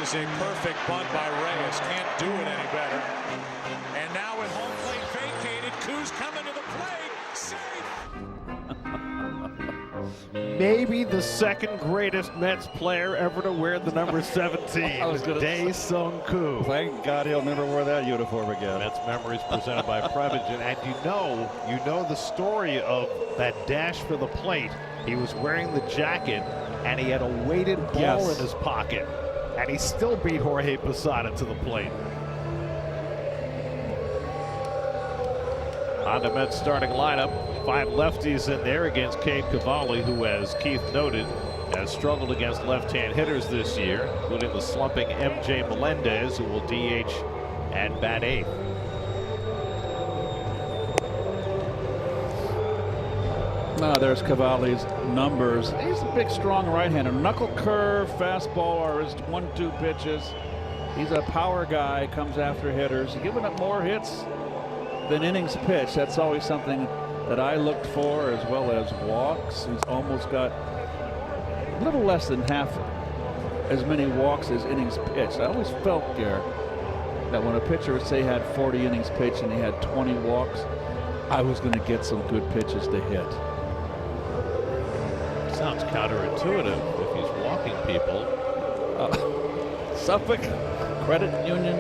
was a perfect bunt by Reyes. Can't do it any better. And now with home plate vacated, Kuz coming to the plate. Safe. Maybe the second greatest Mets player ever to wear the number 17, Dae-Sung Koo. Thank God he'll never wear that uniform again. Mets memories presented by Prevagen. And you know the story of that dash for the plate. He was wearing the jacket, and he had a weighted ball in his pocket. And he still beat Jorge Posada to the plate. On the Mets starting lineup, 5 lefties in there against Cade Cavalli, who, as Keith noted, has struggled against left-hand hitters this year, including the slumping MJ Melendez, who will DH and bat 8th. There's Cavalli's numbers. He's a big, strong right-hander. Knuckle curve, fastball are his 1-2 pitches. He's a power guy, comes after hitters. He's giving up more hits than innings pitched. That's always something that I looked for, as well as walks. He's almost got a little less than half as many walks as innings pitched. I always felt, Garrett, that when a pitcher, say, had 40 innings pitched and he had 20 walks, I was going to get some good pitches to hit. Sounds counterintuitive if he's walking people. Suffolk Credit Union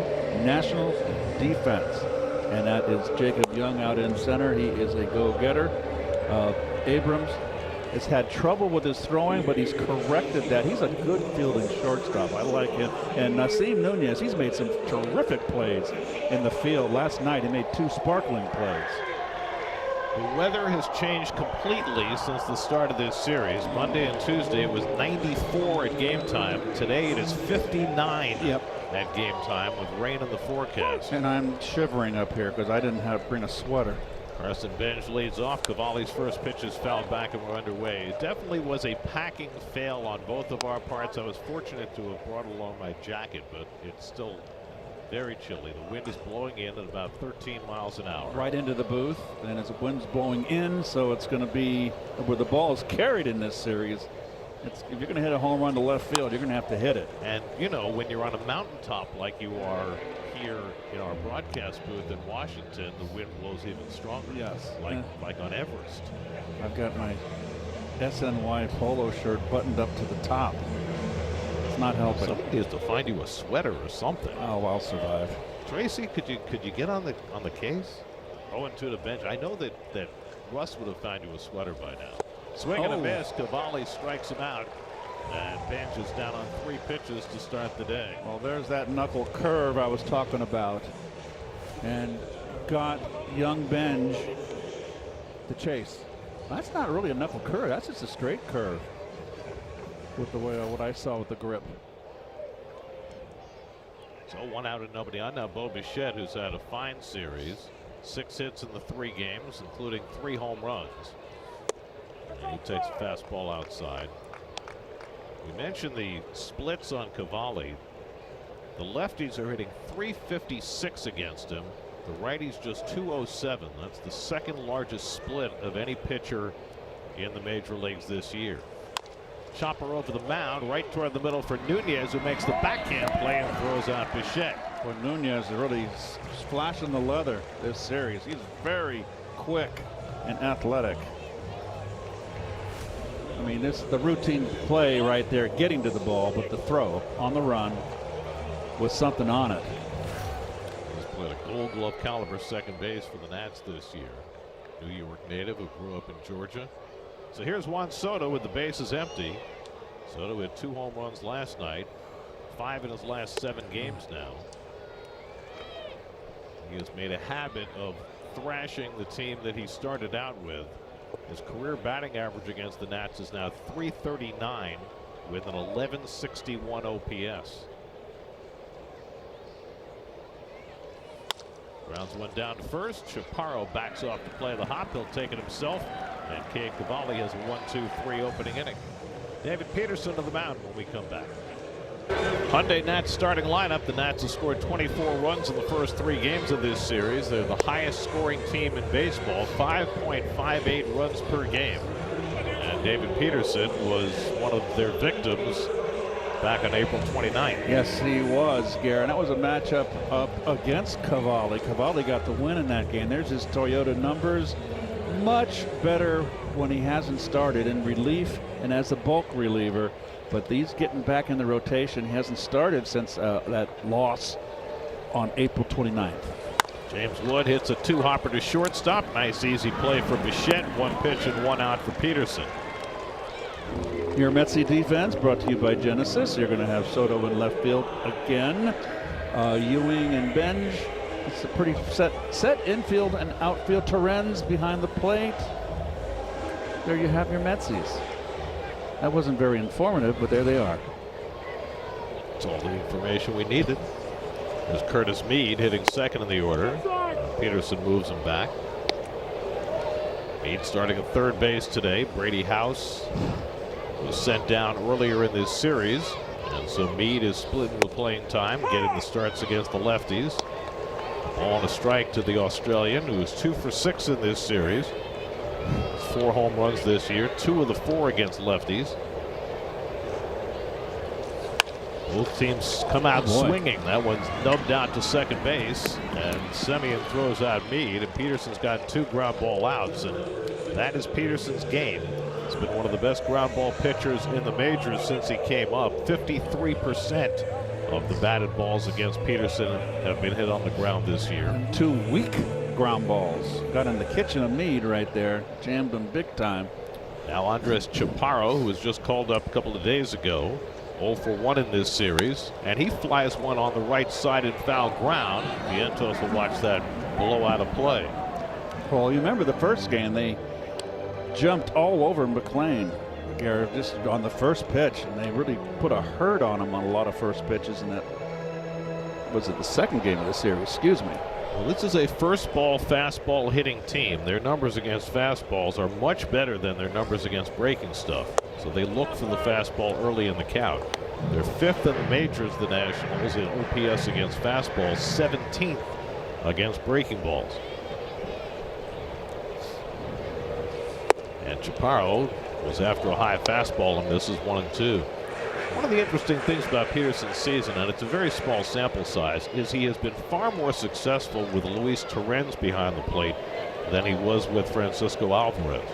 Nationals defense. And that is Jacob Young out in center. He is a go-getter. Abrams has had trouble with his throwing, but he's corrected that. He's a good fielding shortstop. I like him. And Nasim Nunez, he's made some terrific plays in the field. Last night he made 2 sparkling plays. The weather has changed completely since the start of this series. Monday and Tuesday it was 94 at game time. Today it is 59 at game time with rain in the forecast. And I'm shivering up here because I didn't have to bring a sweater. Carson Benj leads off. Cavalli's first pitches fouled back and we're underway. It definitely was a packing fail on both of our parts. I was fortunate to have brought along my jacket, but it's still very chilly. The wind is blowing in at about 13 miles an hour. Right into the booth, and as the wind's blowing in, so it's going to be where the ball is carried in this series. If you're going to hit a home run to left field, you're going to have to hit it. And you know, when you're on a mountaintop like you are here in our broadcast booth in Washington, the wind blows even stronger. Yes, like on Everest. I've got my SNY polo shirt buttoned up to the top. Not helping. Somebody has to find you a sweater or something. Oh, I'll survive. Tracy, could you get on the case? 0-2 to bench. I know that Russ would have found you a sweater by now. Swing and a miss. Cavalli strikes him out, and Benj is down on 3 pitches to start the day. Well, there's that knuckle curve I was talking about, and got young Benj to chase. That's not really a knuckle curve. That's just a straight curve. With the way what I saw with the grip. So 1 out and nobody on. Now Bo Bichette, who's had a fine series, 6 hits in the 3 games, including 3 home runs. And he takes a fastball outside. We mentioned the splits on Cavalli. The lefties are hitting .356 against him. The righties just .207. That's the second largest split of any pitcher in the major leagues this year. Chopper over the mound, right toward the middle for Nunez, who makes the backhand play and throws out Bichette. Well, Nunez is really splashing the leather this series. He's very quick and athletic. I mean, this is the routine play right there, getting to the ball, but the throw on the run with something on it. He's played a Gold Glove caliber second base for the Nats this year. New York native who grew up in Georgia. So here's Juan Soto with the bases empty. Soto had 2 home runs last night, 5 in his last 7 games now. He has made a habit of thrashing the team that he started out with. His career batting average against the Nats is now .339 with an 1161 OPS. Grounds 1 down to first. Chaparro backs off to play the hop. He'll take it himself. And Cade Cavalli has a 1-2-3 opening inning. David Peterson to the mound when we come back. Hyundai Nats starting lineup. The Nats have scored 24 runs in the first 3 games of this series. They're the highest scoring team in baseball, 5.58 runs per game. And David Peterson was one of their victims back on April 29th. Yes, he was, Gary. And that was a matchup up against Cavalli. Cavalli got the win in that game. There's his Toyota numbers. Much better when he hasn't started in relief and as a bulk reliever. But he's getting back in the rotation. He hasn't started since that loss on April 29th. James Wood hits a 2-hopper to shortstop. Nice easy play for Bichette. 1 pitch and 1 out for Peterson. Your Metsy defense brought to you by Genesis. You're going to have Soto in left field again. Ewing and Benj. It's a pretty set infield and outfield. Terrens behind the plate. There you have your Metsies. That wasn't very informative, but there they are. That's all the information we needed. There's Curtis Mead hitting second in the order. Peterson moves him back. Mead starting at third base today. Brady House was sent down earlier in this series, and so Mead is splitting the playing time, getting the starts against the lefties. On a strike to the Australian, who is 2 for 6 in this series. 4 home runs this year, 2 of the 4 against lefties. Both teams come out swinging. That one's nubbed out to second base, and Semien throws out Mead, and Peterson's got 2 ground ball outs, and that is Peterson's game. He's been one of the best ground ball pitchers in the majors since he came up. 53% of the batted balls against Peterson have been hit on the ground this year. 2 weak ground balls. Got in the kitchen of Mead right there. Jammed him big time. Now Andres Chaparro, who was just called up a couple of days ago, 0 for 1 in this series, and he flies one on the right side in foul ground. Vientos will watch that blow out of play. Well, you remember the first game, they jumped all over McLean, Garrett, just on the first pitch, and they really put a hurt on him on a lot of first pitches. And that was it, the second game of the series, excuse me. Well, this is a first ball fastball hitting team. Their numbers against fastballs are much better than their numbers against breaking stuff. So they look for the fastball early in the count. They're 5th in the majors, the Nationals, in OPS against fastballs, 17th against breaking balls. And Chaparro was after a high fastball and misses 1 and 2. One of the interesting things about Peterson's season, and it's a very small sample size, is he has been far more successful with Luis Torrens behind the plate than he was with Francisco Alvarez.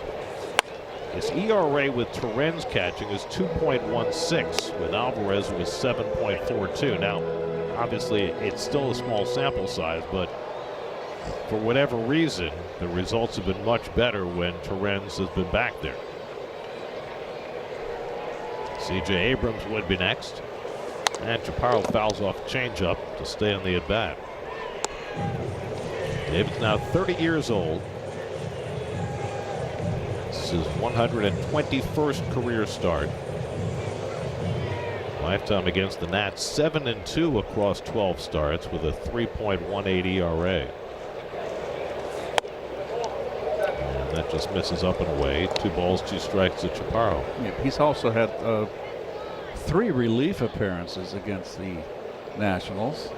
His ERA with Torrens catching is 2.16. With Alvarez, it was 7.42. Now, obviously, it's still a small sample size, but for whatever reason, the results have been much better when Torrens has been back there. C.J. Abrams would be next. And Chaparro fouls off a changeup to stay on the at-bat. David's now 30 years old. This is his 121st career start. Lifetime against the Nats, 7-2 across 12 starts with a 3.18 ERA. And that just misses up and away. 2 balls, 2 strikes to Chaparro. Yeah, he's also had 3 relief appearances against the Nationals.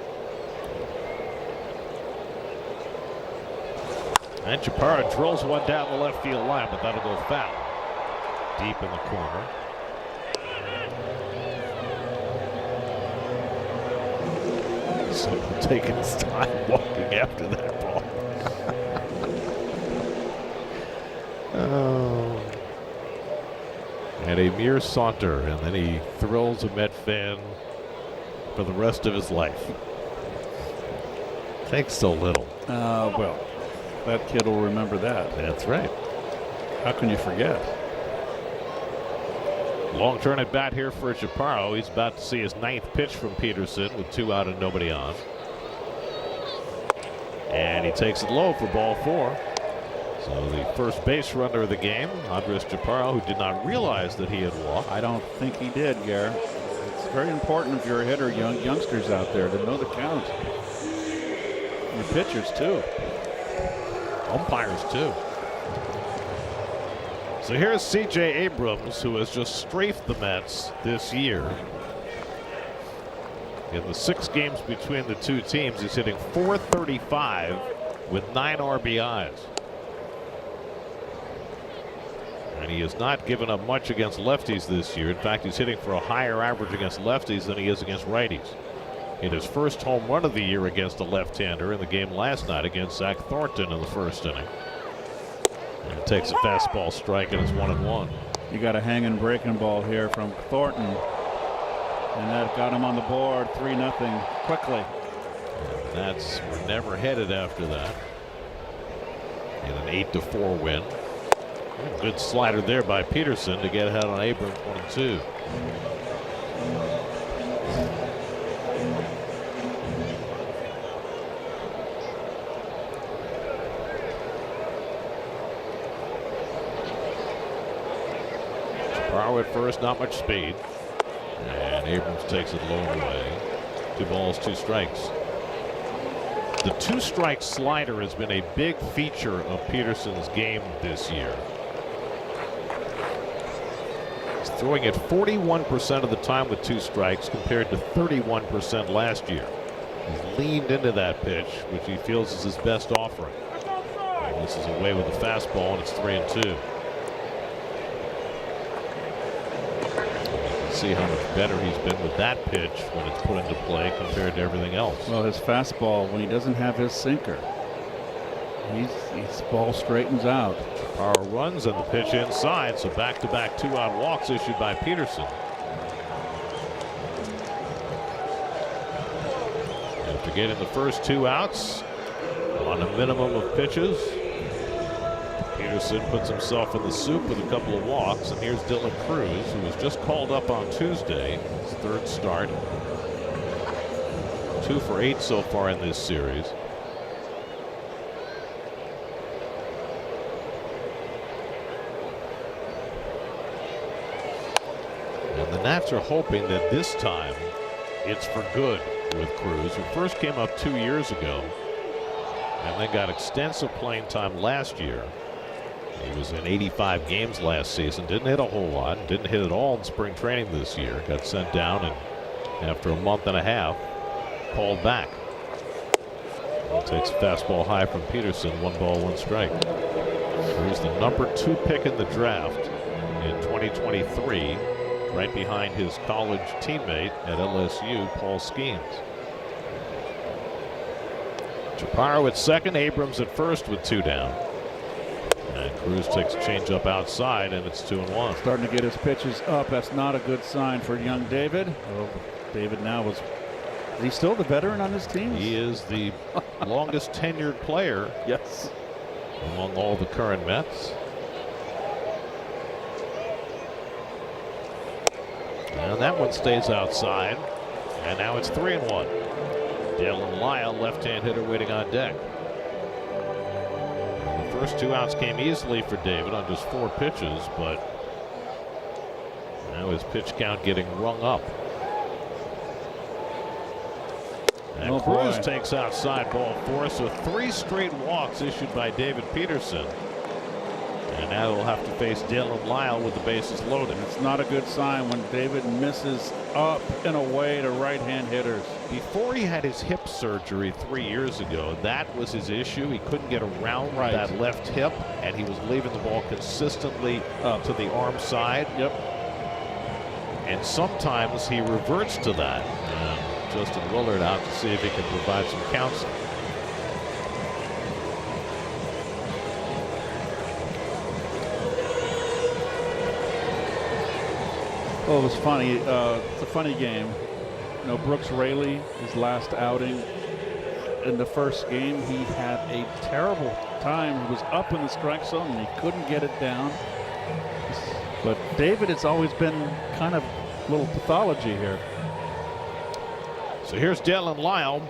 And Chaparro drills one down the left field line, but that'll go foul. Deep in the corner. So taking his time walking after that ball. Oh. And a mere saunter, and then he thrills a Met fan for the rest of his life. Takes so little. Well, that kid will remember that. That's right. How can you forget? Long turn at bat here for Chaparro. He's about to see his 9th pitch from Peterson with 2 out and nobody on. And he takes it low for ball 4. So the first base runner of the game, Andres Chaparro, who did not realize that he had walked. I don't think he did, Gare. It's very important if you're a hitter, youngsters out there, to know the count. Your pitchers too. Umpires too. So here's C.J. Abrams, who has just strafed the Mets this year. In the 6 games between the 2 teams, he's hitting .435 with 9 RBIs. And he has not given up much against lefties this year. In fact, he's hitting for a higher average against lefties than he is against righties. Hit his first home run of the year against a left-hander in the game last night against Zach Thornton in the first inning. And takes a fastball strike, and it's 1-1. You got a hanging breaking ball here from Thornton, and that got him on the board 3-0 quickly. And we're never headed after that. In an 8-4 win. Good slider there by Peterson to get ahead on Abrams 1-2. Power at first, not much speed. And Abrams takes it low and away. 2 balls, 2 strikes. The 2-strike slider has been a big feature of Peterson's game this year. He's throwing it 41% of the time with 2 strikes compared to 31% last year. He's leaned into that pitch, which he feels is his best offering. And this is away with a fastball, and it's 3-2. See how much better he's been with that pitch when it's put into play compared to everything else. Well, his fastball, when he doesn't have his sinker, his ball straightens out. Power runs and the pitch inside, so back-to-back 2-out walks issued by Peterson. After getting the first 2 outs on a minimum of pitches, Peterson puts himself in the soup with a couple of walks, and here's Dylan Cruz, who was just called up on Tuesday, his 3rd start. 2 for 8 so far in this series. And the Nats are hoping that this time it's for good with Cruz, who first came up 2 years ago and then got extensive playing time last year. He was in 85 games last season, didn't hit a whole lot, didn't hit at all in spring training this year. Got sent down, and after a month and a half, called back. Takes a fastball high from Peterson, 1 ball, 1 strike. Here's the number 2 pick in the draft in 2023, right behind his college teammate at LSU, Paul Skeens. Chaparro at second, Abrams at first with 2 down. And Cruz takes a changeup outside, and it's 2-1. Starting to get his pitches up. That's not a good sign for young David. Oh, David now is he still the veteran on his team? He is the longest tenured player. Yes. Among all the current Mets. And that one stays outside. And now it's 3-1. Dylan Lyle, left-hand hitter, waiting on deck. First 2 outs came easily for David on just 4 pitches, but now his pitch count getting rung up. And Cruz takes outside ball 4, so 3 straight walks issued by David Peterson. And now he'll have to face Dylan Lyle with the bases loaded. It's not a good sign when David misses up and away to right-hand hitters. Before he had his hip surgery 3 years ago, that was his issue. He couldn't get around that left hip, and he was leaving the ball consistently to the arm side. Yep. And sometimes he reverts to that. Justin Willard out to see if he can provide some counseling. Oh, it was funny. It's a funny game. You know, Brooks Raley, his last outing in the first game, he had a terrible time. He was up in the strike zone and he couldn't get it down. But David, it's always been kind of a little pathology here. So here's Dylan Lyle.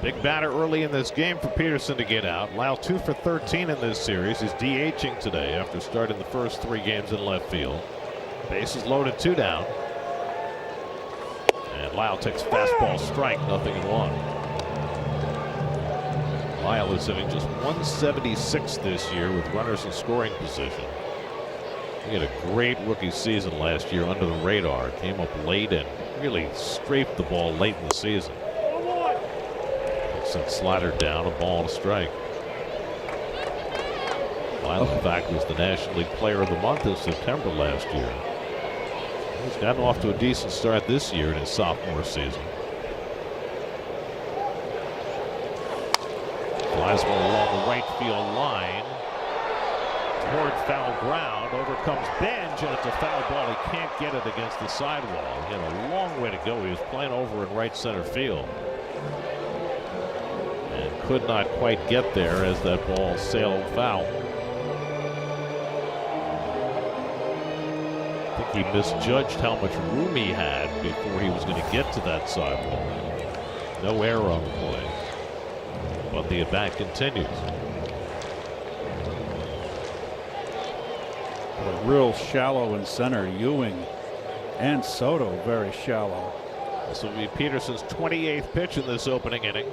Big batter early in this game for Peterson to get out. Lyle 2 for 13 in this series. He's DHing today after starting the first 3 games in left field. Bases loaded, 2 down. And Lyle takes fastball strike, 0-1. Lyle is hitting just 176 this year with runners in scoring position. He had a great rookie season last year under the radar. Came up late and really strafed the ball late in the season. Sent slider down, a ball and a strike. Fact was the National League Player of the Month in September last year. He's gotten off to a decent start this year in his sophomore season. Flies one along the right field line toward foul ground. Over comes Benj, and it's a foul ball. He can't get it against the sidewall. He had a long way to go. He was playing over in right center field and could not quite get there as that ball sailed foul. I think he misjudged how much room he had before he was going to get to that sidewall. No error on the play, but the at-bat continues. Real shallow in center. Ewing and Soto very shallow. This will be Peterson's 28th pitch in this opening inning.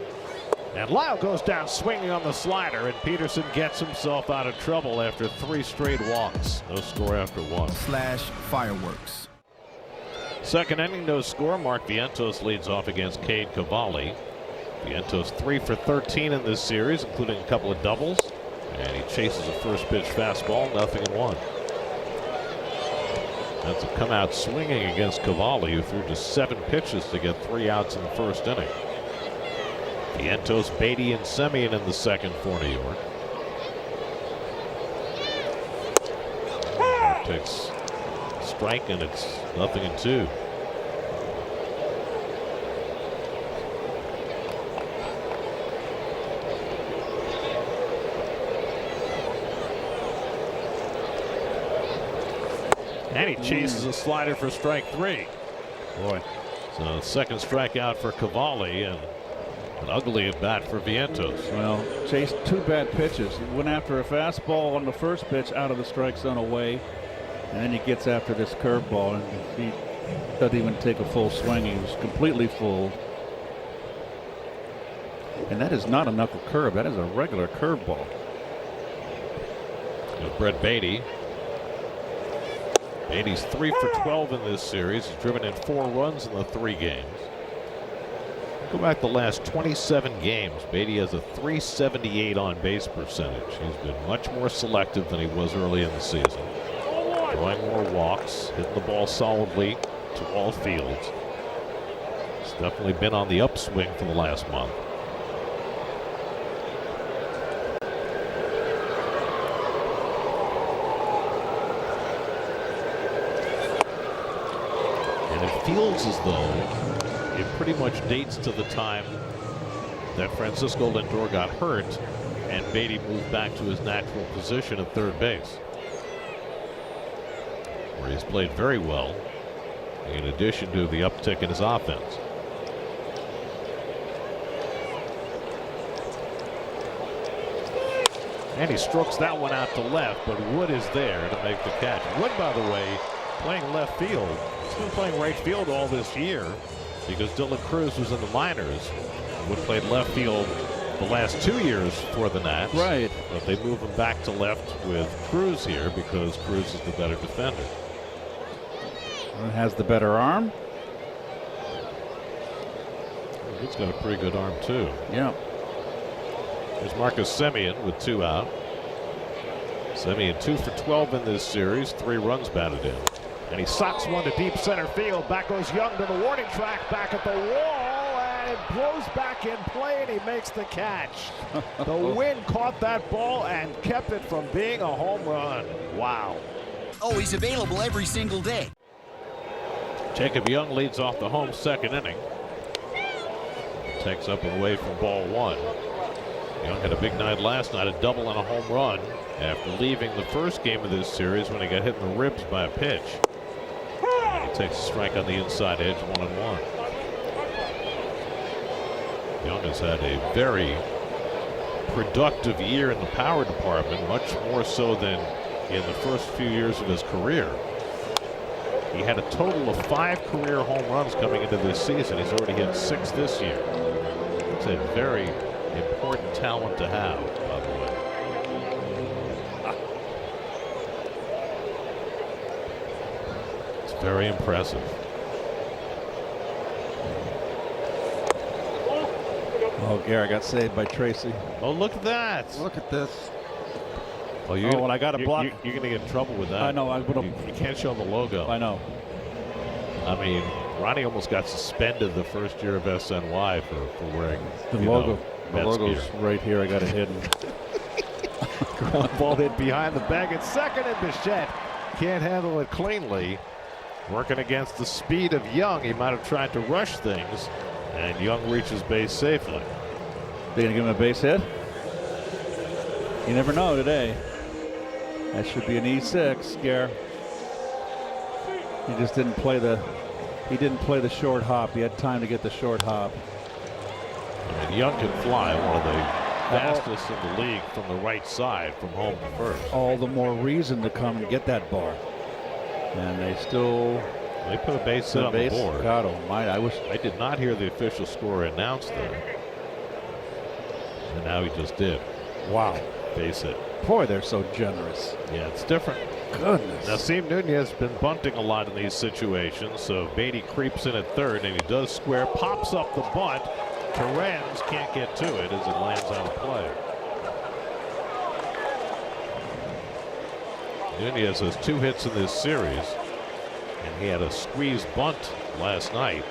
And Lyle goes down swinging on the slider, and Peterson gets himself out of trouble after 3 straight walks. No score after 1. /fireworks. Second inning, no score. Mark Vientos leads off against Cade Cavalli. Vientos 3 for 13 in this series, including a couple of doubles. And he chases a first pitch fastball, 0-1. That's a come out swinging against Cavalli, who threw just 7 pitches to get 3 outs in the first inning. Vientos, Beatty, and Semien in the second for New York. Takes strike, and it's 0-2. And he chases a slider for strike 3. Boy. So second strikeout for Cavalli, and an ugly at bat for Vientos. Well, chased 2 bad pitches. He went after a fastball on the first pitch out of the strike zone away, and then he gets after this curveball, and he doesn't even take a full swing. He was completely fooled. And that is not a knuckle curve. That is a regular curveball. Brett Beatty. Beatty's 3 for 12 in this series. He's driven in 4 runs in the 3 games. Go back the last 27 games. Beatty has a .378 on base percentage. He's been much more selective than he was early in the season. Drawing more walks, hitting the ball solidly to all fields. He's definitely been on the upswing for the last month. And it feels as though it pretty much dates to the time that Francisco Lindor got hurt and Beatty moved back to his natural position at third base, where he's played very well in addition to the uptick in his offense. And he strokes that one out to left, but Wood is there to make the catch. Wood, by the way, playing left field. He's been playing right field all this year because Dylan Cruz was in the minors. Wood played left field the last 2 years for the Nats. Right. But they move him back to left with Cruz here because Cruz is the better defender. And has the better arm. He's got a pretty good arm too. Yeah. There's Marcus Semien with 2 out. Semien 2 for 12 in this series, 3 runs batted in. And he socks one to deep center field. Back goes Young to the warning track, back at the wall, and it blows back in play, and he makes the catch. The wind caught that ball and kept it from being a home run. Wow. Always available every single day. Jacob Young leads off the home second inning. Takes up and away from ball 1. Young had a big night last night, a double and a home run after leaving the first game of this series when he got hit in the ribs by a pitch. And he takes a strike on the inside edge, 1-1. Young has had a very productive year in the power department, much more so than in the first few years of his career. He had a total of 5 career home runs coming into this season. He's already hit 6 this year. It's a very important talent to have, by the way. It's very impressive. Oh, Gary got saved by Tracy. Oh, look at that. Look at this. Oh, when I got a block. You're going to get in trouble with that. I know. You can't show the logo. I know. I mean, Ronnie almost got suspended the first year of SNY for wearing the logo. The logo's gear. right here. I got it hidden. Ground ball hit behind the bag at second, and Bichette can't handle it cleanly. Working against the speed of Young. He might have tried to rush things, and Young reaches base safely. They gonna give him a base hit? You never know today. That should be an E6 scare. He just didn't play the. He didn't play the short hop. He had time to get the short hop. I mean, Young can fly, one of the fastest in the league from the right side, from home to first. All the more reason to come and get that ball. And they still. They put a base hit on the board. God almighty! I did not hear the official score announced there. And now he just did. Wow. Base hit. Boy, they're so generous. Yeah, it's different. Goodness. Now, Steve Nunez has been bunting a lot in these situations, so Beatty creeps in at third, and he does square, pops up the bunt. Terrens can't get to it as it lands on a play. Nunez has 2 hits in this series, and he had a squeeze bunt last night.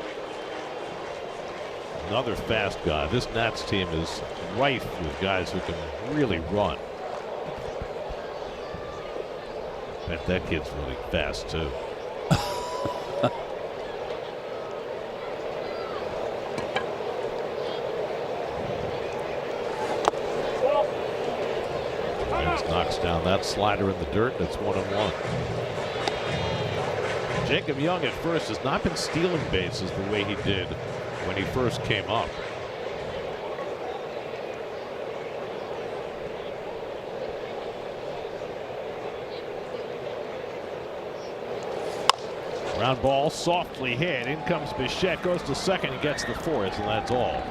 Another fast guy. This Nats team is rife with guys who can really run. Bet that kid's really fast too. Terrens knocks down that slider in the dirt, and it's 1-1. Jacob Young at first has not been stealing bases the way he did when he first came up. Ground ball softly hit. In comes Bichette, goes to second and gets the fourth, and that's all.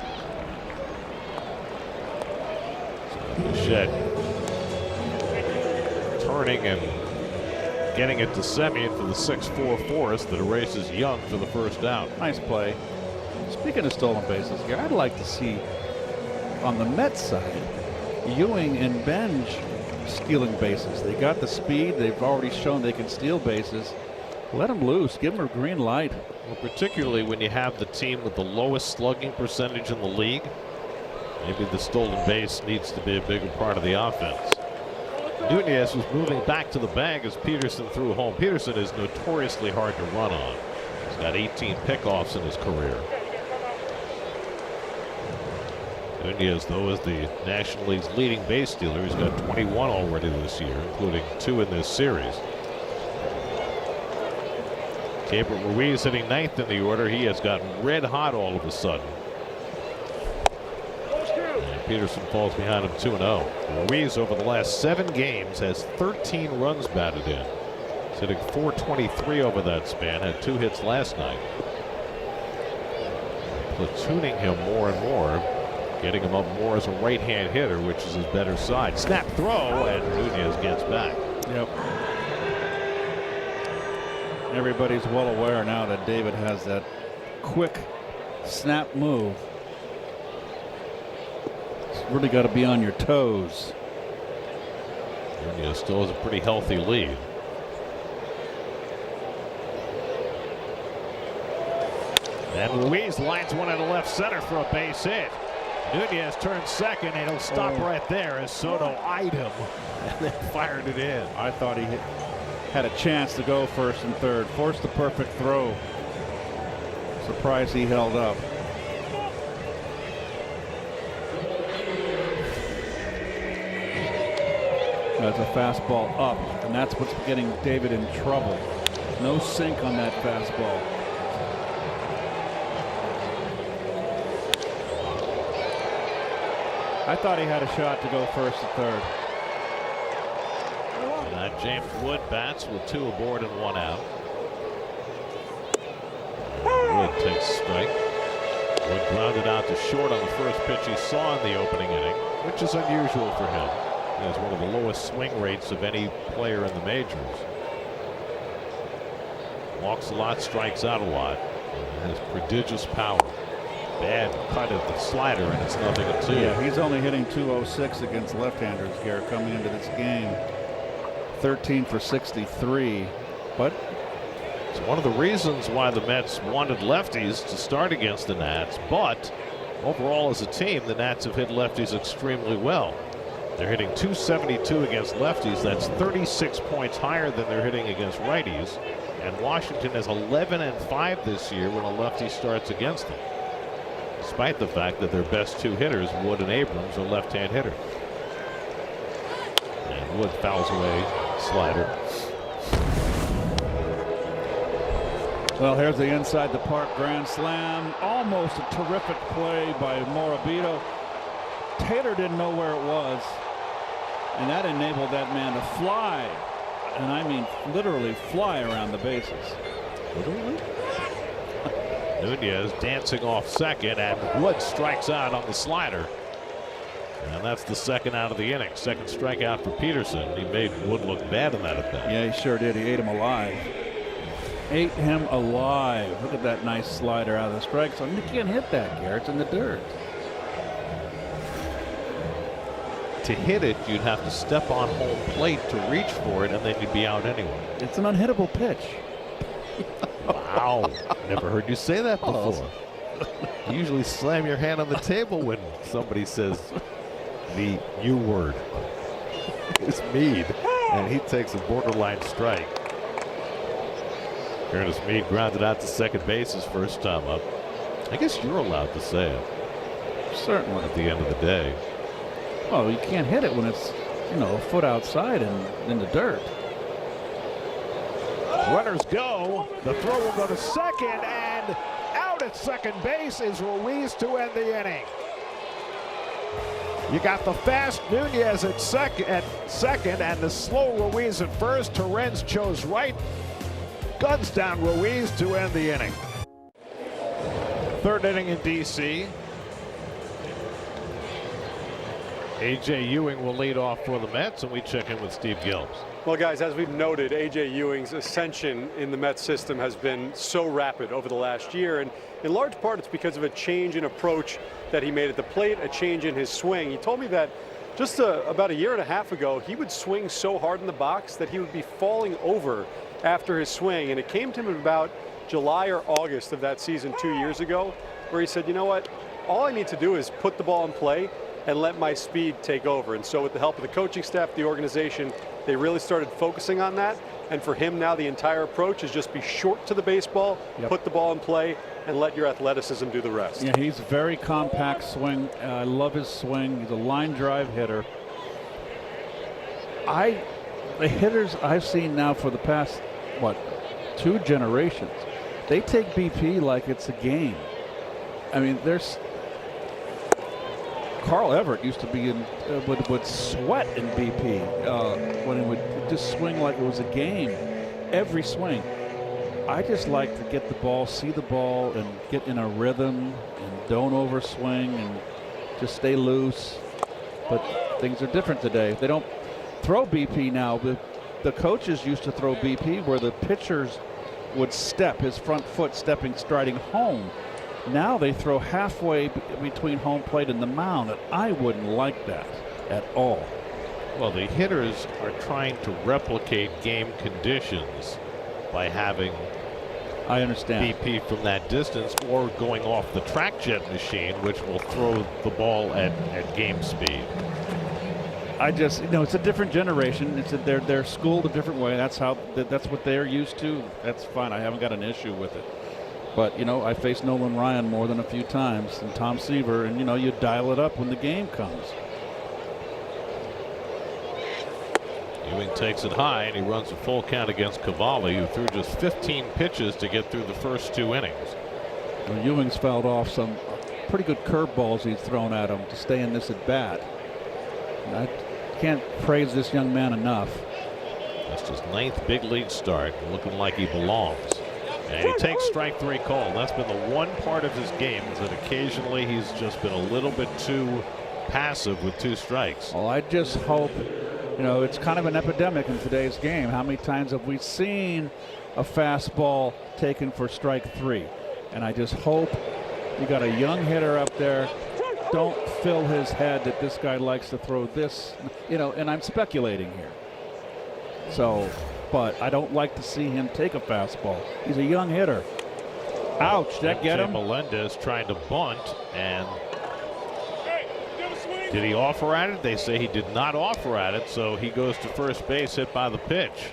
So Bichette turning and getting it to Semien for the 6-4 Forrest that erases Young for the first out. Nice play. Speaking of stolen bases here, I'd like to see on the Mets side Ewing and Benj stealing bases. They got the speed. They've already shown they can steal bases. Let them loose. Give them a green light. Well, particularly when you have the team with the lowest slugging percentage in the league. Maybe the stolen base needs to be a bigger part of the offense. Nunez was moving back to the bag as Peterson threw home. Peterson is notoriously hard to run on. He's got 18 pickoffs in his career. Nunez, though, is the National League's leading base stealer. He's got 21 already this year, including 2 in this series. Gabriel Ruiz hitting 9th in the order. He has gotten red hot all of a sudden. And Peterson falls behind him 2-0. Ruiz over the last 7 games has 13 runs batted in. He's hitting .423 over that span. Had 2 hits last night. Platooning him more and more. Getting him up more as a right-hand hitter, which is his better side. Snap throw, and Nunez gets back. Yep. Everybody's well aware now that David has that quick snap move. It's really got to be on your toes. Nunez still has a pretty healthy lead. And Ruiz lines one into left center for a base hit. Nunez turns second, and he'll stop right there as Soto eyed him and then fired it in. I thought he had a chance to go first and third. Forced the perfect throw. Surprised he held up. That's a fastball up, and that's what's getting David in trouble. No sink on that fastball. I thought he had a shot to go first and third. And James Wood bats with 2 aboard and 1 out. Wood takes a strike. Wood grounded out to short on the first pitch he saw in the opening inning, which is unusual for him. He has one of the lowest swing rates of any player in the majors. Walks a lot, strikes out a lot, and has prodigious power. bad cut of the slider, and it's 0-2. Yeah, he's only hitting .206 against left-handers here coming into this game. 13 for 63, but it's one of the reasons why the Mets wanted lefties to start against the Nats, but overall as a team, the Nats have hit lefties extremely well. They're hitting .272 against lefties. That's 36 points higher than they're hitting against righties. And Washington is 11-5 this year when a lefty starts against them, despite the fact that their best two hitters, Wood and Abrams, are left-hand hitters. And Wood fouls away slider. well, here's the inside the park grand slam. Almost a terrific play by Morabito. Taylor didn't know where it was, and that enabled that man to fly. And I mean literally fly around the bases. Nunez dancing off second, and Wood strikes out on the slider. And that's the second out of the inning. Second strikeout for Peterson. He made Wood look bad in that at bat. Yeah, he sure did. He ate him alive. Ate him alive. Look at that nice slider out of the strike zone. You can't hit that, Garrett. It's in the dirt. To hit it, you'd have to step on home plate to reach for it, and then you'd be out anyway. It's an unhittable pitch. Wow. Never heard you say that before. You usually slam your hand on the table when somebody says the U word. It's Meade, and he takes a borderline strike. Curtis Meade grounded out to second base his first time up. I guess you're allowed to say it. Certainly. At the end of the day. Well, you can't hit it when it's, you know, a foot outside and in the dirt. Runners go. The throw will go to second, and out at second base is Ruiz to end the inning. You got the fast Nunez at second, and the slow Ruiz at first. Torrens chose right. Guns down Ruiz to end the inning. Third inning in D.C. A.J. Ewing will lead off for the Mets, and we check in with Steve Gilbs. Well, guys, as we've noted, A.J. Ewing's ascension in the Mets system has been so rapid over the last year, and in large part it's because of a change in approach that he made at the plate, a change in his swing. He told me that just about a year and a half ago, he would swing so hard in the box that he would be falling over after his swing, and it came to him about July or August of that season 2 years ago, where he said, you know what, all I need to do is put the ball in play and let my speed take over. And so with the help of the coaching staff, the organization, they really started focusing on that. And for him now, the entire approach is just be short to the baseball, put the ball in play, and let your athleticism do the rest. Yeah, he's a very compact swing. I love his swing. He's a line drive hitter. The hitters I've seen now for the past, 2 generations, they take BP like it's a game. I mean, there's Carl Everett used to be in would sweat in BP when he would just swing like it was a game, every swing. I just like to get the ball, see the ball, and get in a rhythm, and don't overswing, and just stay loose. But things are different today. They don't throw BP now. The coaches used to throw BP where the pitchers would step, his front foot striding home. Now they throw halfway between home plate and the mound, and I wouldn't like that at all. Well, the hitters are trying to replicate game conditions by having BP from that distance, or going off the track jet machine, which will throw the ball at game speed. It's a different generation. They're schooled a different way. That's what they're used to. That's fine. I haven't got an issue with it. But, I faced Nolan Ryan more than a few times, and Tom Seaver, and, you dial it up when the game comes. Ewing takes it high, and he runs a full count against Cavalli, who threw just 15 pitches to get through the first 2 innings. Well, Ewing's fouled off some pretty good curveballs he's thrown at him to stay in this at bat. I can't praise this young man enough. That's his 9th big league start, looking like he belongs. And he takes strike 3 call. That's been the one part of his game, is that occasionally he's just been a little bit too passive with 2 strikes. Well, I just hope, it's kind of an epidemic in today's game. How many times have we seen a fastball taken for strike 3? And I just hope You got a young hitter up there. Don't fill his head that this guy likes to throw this, you know, and I'm speculating here. So, but I don't like to see him take a fastball. He's a young hitter. Ouch, that get him? Melendez trying to bunt, and did he offer at it? They say he did not offer at it, so he goes to first base, hit by the pitch.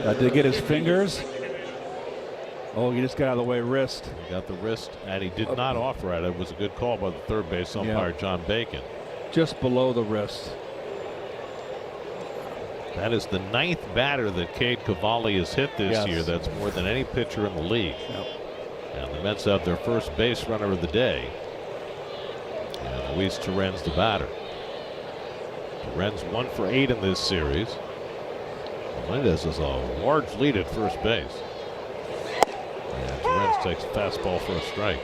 Did he get his fingers? Oh, he just got out of the way, wrist. He got the wrist, and he did not offer at it. It was a good call by the third base umpire, John Bacon. Just below the wrist. That is the 9th batter that Cade Cavalli has hit this year. That's more than any pitcher in the league. Yep. And the Mets have their first base runner of the day. And Luis Torrens the batter. Torrens 1 for 8 in this series. Melendez has a large lead at first base. And Torrens takes a fastball for a strike.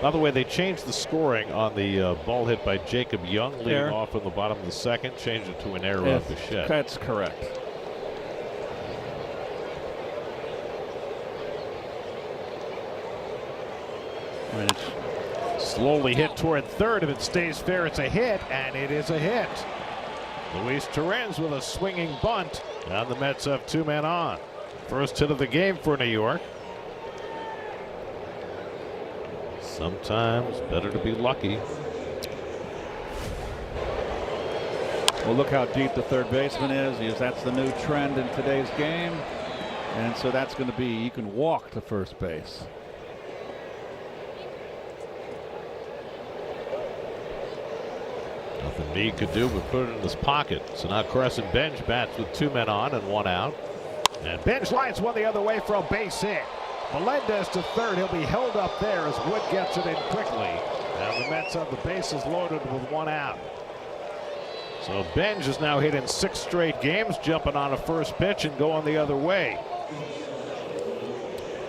By the way, they changed the scoring on the ball hit by Jacob Young leading off in the bottom of the second. Changed it to an error of Bichette. That's correct. Slowly hit toward third. If it stays fair, it's a hit, and it is a hit. Luis Torrens with a swinging bunt, and the Mets have 2 men on. First hit of the game for New York. Sometimes better to be lucky. Well, look how deep the third baseman is. That's the new trend in today's game. And so that's going to be, you can walk to first base. Nothing Meade could do but put it in his pocket. So now Carson Benj bats with 2 men on and 1 out. And Benj lines one the other way for a base hit. Melendez to third. He'll be held up there as Wood gets it in quickly. And the Mets have the bases loaded with 1 out. So Benj is now hit in 6 straight games, jumping on a first pitch and going the other way.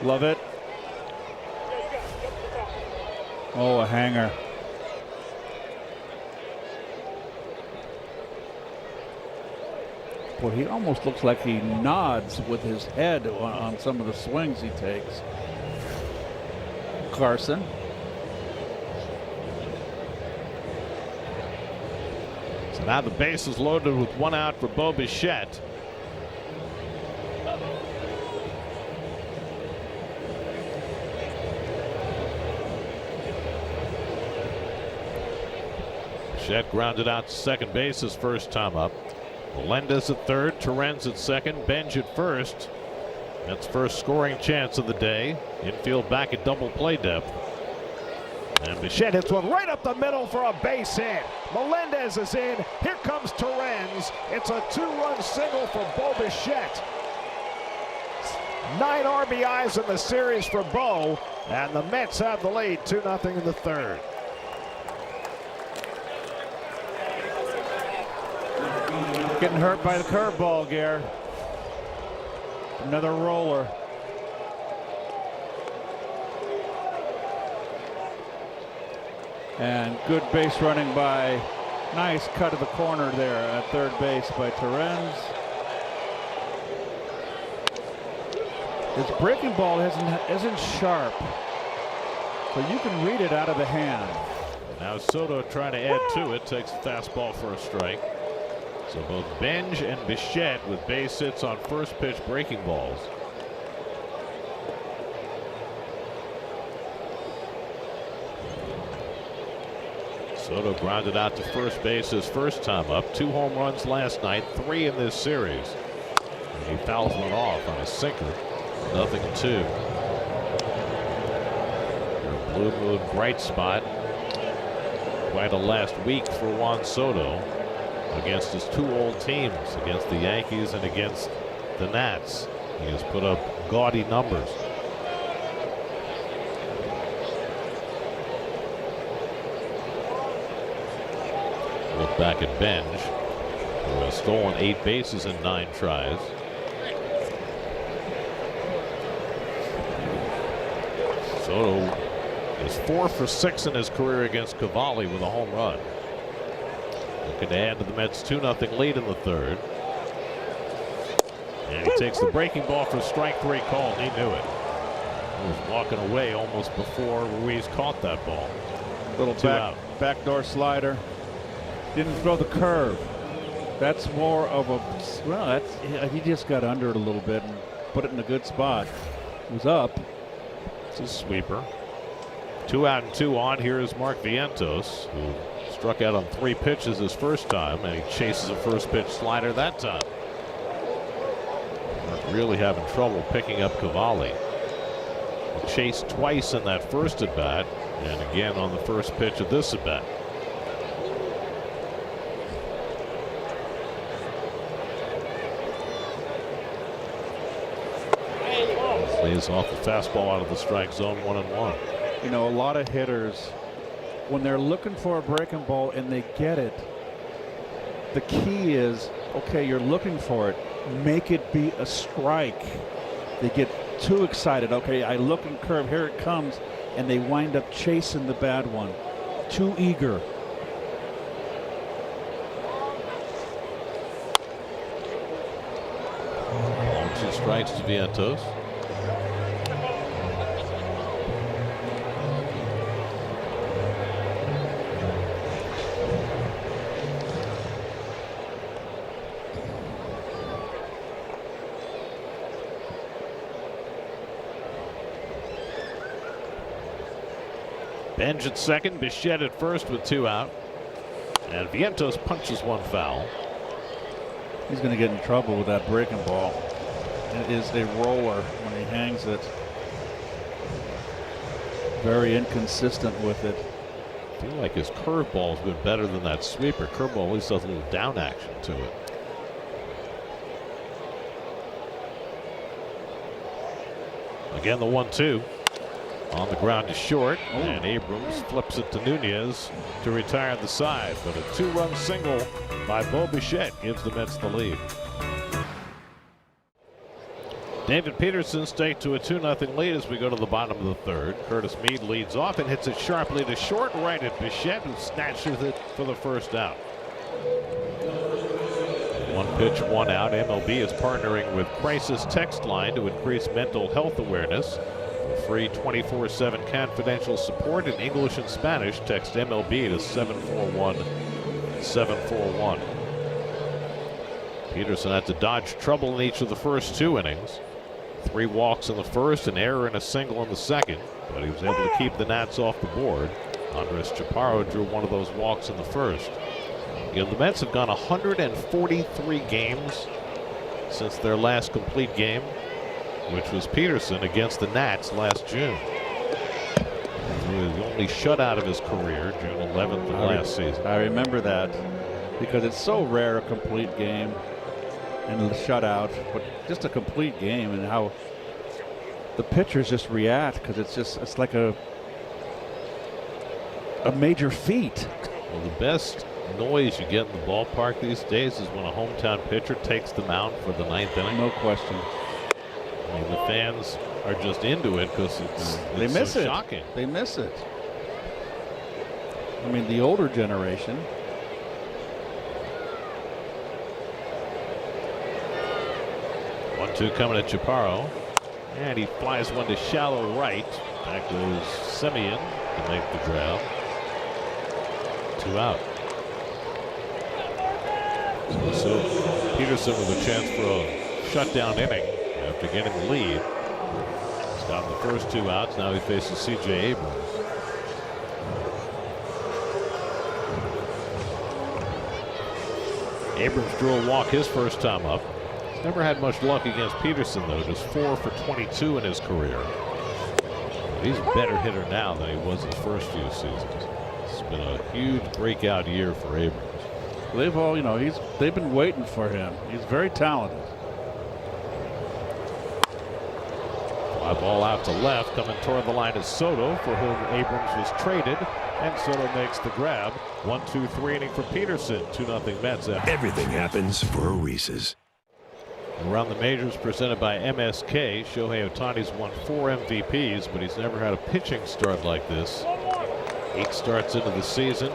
Love it. Oh, a hanger. Boy, he almost looks like he nods with his head on some of the swings he takes. Carson. So now the base is loaded with 1 out for Bo Bichette. Bichette grounded out to second base his first time up. Melendez at third, Torrens at second, Benj at first. That's first scoring chance of the day. Infield back at double play depth. And Bichette hits one right up the middle for a base hit. Melendez is in. Here comes Torrens. It's a 2-run single for Bo Bichette. 9 RBIs in the series for Bo. And the Mets have the lead 2-0 in the third. Getting hurt by the curveball, Gare. Another roller. And good base running by, nice cut of the corner there at third base by Torrens. His breaking ball isn't sharp, so you can read it out of the hand. Now Soto trying to add to it, takes a fastball for a strike. So both Benj and Bichette with base hits on first pitch breaking balls. Soto grounded out to first base his first time up. 2 home runs last night, 3 in this series. And he fouls one off on a sinker. 0-2. Blue Moon bright spot. Quite a last week for Juan Soto against his 2 old teams, against the Yankees and against the Nats. He has put up gaudy numbers. Look back at Benj, who has stolen 8 bases in 9 tries. Soto is 4 for 6 in his career against Cavalli with a home run. Looking to add to the Mets' 2-0 lead in the third. And he takes the breaking ball for strike 3 call. He knew it. He was walking away almost before Ruiz caught that ball. Little backdoor slider. Didn't throw the curve. That's more of a, well, he just got under it a little bit and put it in a good spot. It was up. It's a sweeper. 2 out and 2 on. Here is Mark Vientos, who struck out on 3 pitches his first time, and he chases a first pitch slider that time. Mark really having trouble picking up Cavalli. He chased twice in that first at bat, and again on the first pitch of this at bat. Lays off the fastball out of the strike zone, 1-1. You know, a lot of hitters, when they're looking for a breaking ball and they get it, the key is, okay, you're looking for it, make it be a strike. They get too excited. Okay, I look and curve, here it comes, and they wind up chasing the bad one. Too eager. Long 2 strikes to Vientos. Benj at second, Bichette at first with 2 out. And Vientos punches 1 foul. He's going to get in trouble with that breaking ball. It is a roller when he hangs it. Very inconsistent with it. I feel like his curveball's been better than that sweeper. Curveball at least has a little down action to it. Again, the 1-2. On the ground to short, and Abrams flips it to Nunez to retire the side. But a 2-run single by Bo Bichette gives the Mets the lead. David Peterson staked to a 2-0 lead as we go to the bottom of the third. Curtis Mead leads off and hits it sharply to short, right at Bichette, who snatches it for the first out. 1 pitch, 1 out. MLB is partnering with Crisis Text Line to increase mental health awareness. For free 24/7 confidential support in English and Spanish, text MLB to 741-741. Peterson had to dodge trouble in each of the first 2 innings. 3 walks in the first, an error and a single in the second, but he was able to keep the Nats off the board. Andres Chaparro drew one of those walks in the first. You know, the Mets have gone 143 games since their last complete game, which was Peterson against the Nats last June. It was the only shutout of his career, June 11th of last season. I remember that because it's so rare, a complete game and a shutout, but just a complete game, and how the pitchers just react, because it's like a major feat. Well, the best noise you get in the ballpark these days is when a hometown pitcher takes the mound for the 9th inning. No question. I mean, the fans are just into it because it's so shocking. They miss it. I mean, the older generation. One-two coming at Chaparro, and he flies one to shallow right. Back goes Semien to make the grab. 2 out. So Peterson with a chance for a shutdown inning after getting the lead. He's gotten the first 2 outs. Now he faces C.J. Abrams. Abrams drew a walk his first time up. He's never had much luck against Peterson, though. Just 4 for 22 in his career. He's a better hitter now than he was his first few seasons. It's been a huge breakout year for Abrams. They've all, they've been waiting for him. He's very talented. Fly ball out to left, coming toward the line is Soto, for whom Abrams was traded, and Soto makes the grab. 1-2-3 inning for Peterson. 2-0 Mets. Everything happens for a Reese's. Around the majors presented by MSK, Shohei Ohtani's won 4 MVPs, but he's never had a pitching start like this. 8 starts into the season.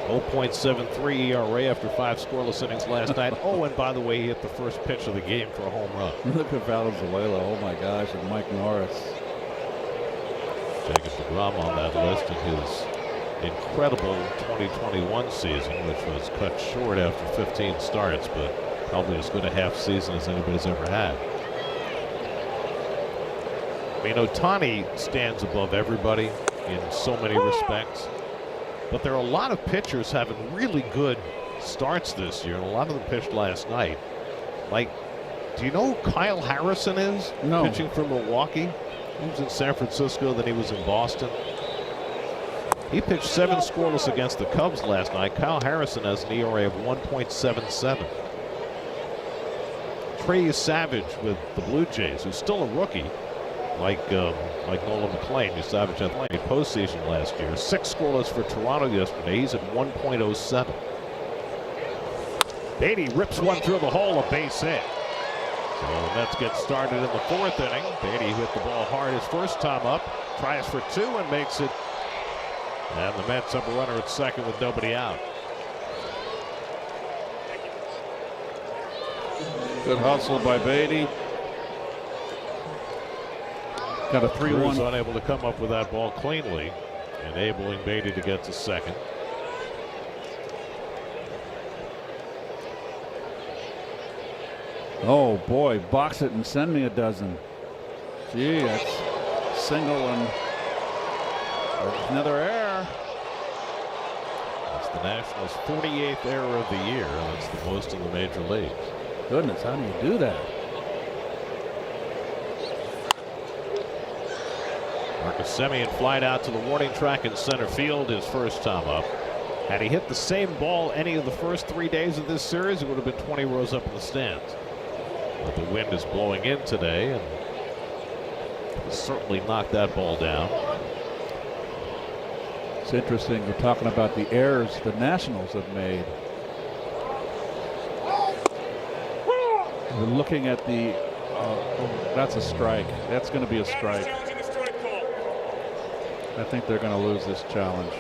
0.73 ERA after 5 scoreless innings last night. Oh, and by the way, he hit the first pitch of the game for a home run. Look at Valenzuela. Oh my gosh, and Mike Norris. Jacob deGrom on that list in his incredible 2021 season, which was cut short after 15 starts, but probably as good a half season as anybody's ever had. I mean, Ohtani stands above everybody in so many respects, but there are a lot of pitchers having really good starts this year, and a lot of them pitched last night. Like, do you know who Kyle Harrison is? No. Pitching for Milwaukee. He was in San Francisco, then he was in Boston. He pitched 7 scoreless against the Cubs last night. Kyle Harrison has an ERA of 1.77. Trey Savage with the Blue Jays, who's still a rookie, like Nolan McLean. Savage had a postseason last year. 6 scoreless for Toronto yesterday. He's at 1.07. Beatty rips one through the hole, a base hit. So the Mets get started in the 4th inning. Beatty hit the ball hard his first time up. Tries for 2 and makes it. And the Mets have a runner at second with nobody out. Good hustle by Beatty. Got a 3-1. Unable to come up with that ball cleanly, enabling Beatty to get to second. Oh boy, box it and send me a dozen. Gee, that's single and there's another error. That's the Nationals' 48th error of the year. That's the most in the major leagues. Goodness, how do you do that? Marcus Semien flied out to the warning track in center field his first time up. Had he hit the same ball any of the first 3 days of this series, it would have been 20 rows up in the stands. But the wind is blowing in today, and certainly knocked that ball down. It's interesting. We're talking about the errors the Nationals have made. We're looking at the. That's a strike. That's going to be a strike. I think they're going to lose this challenge.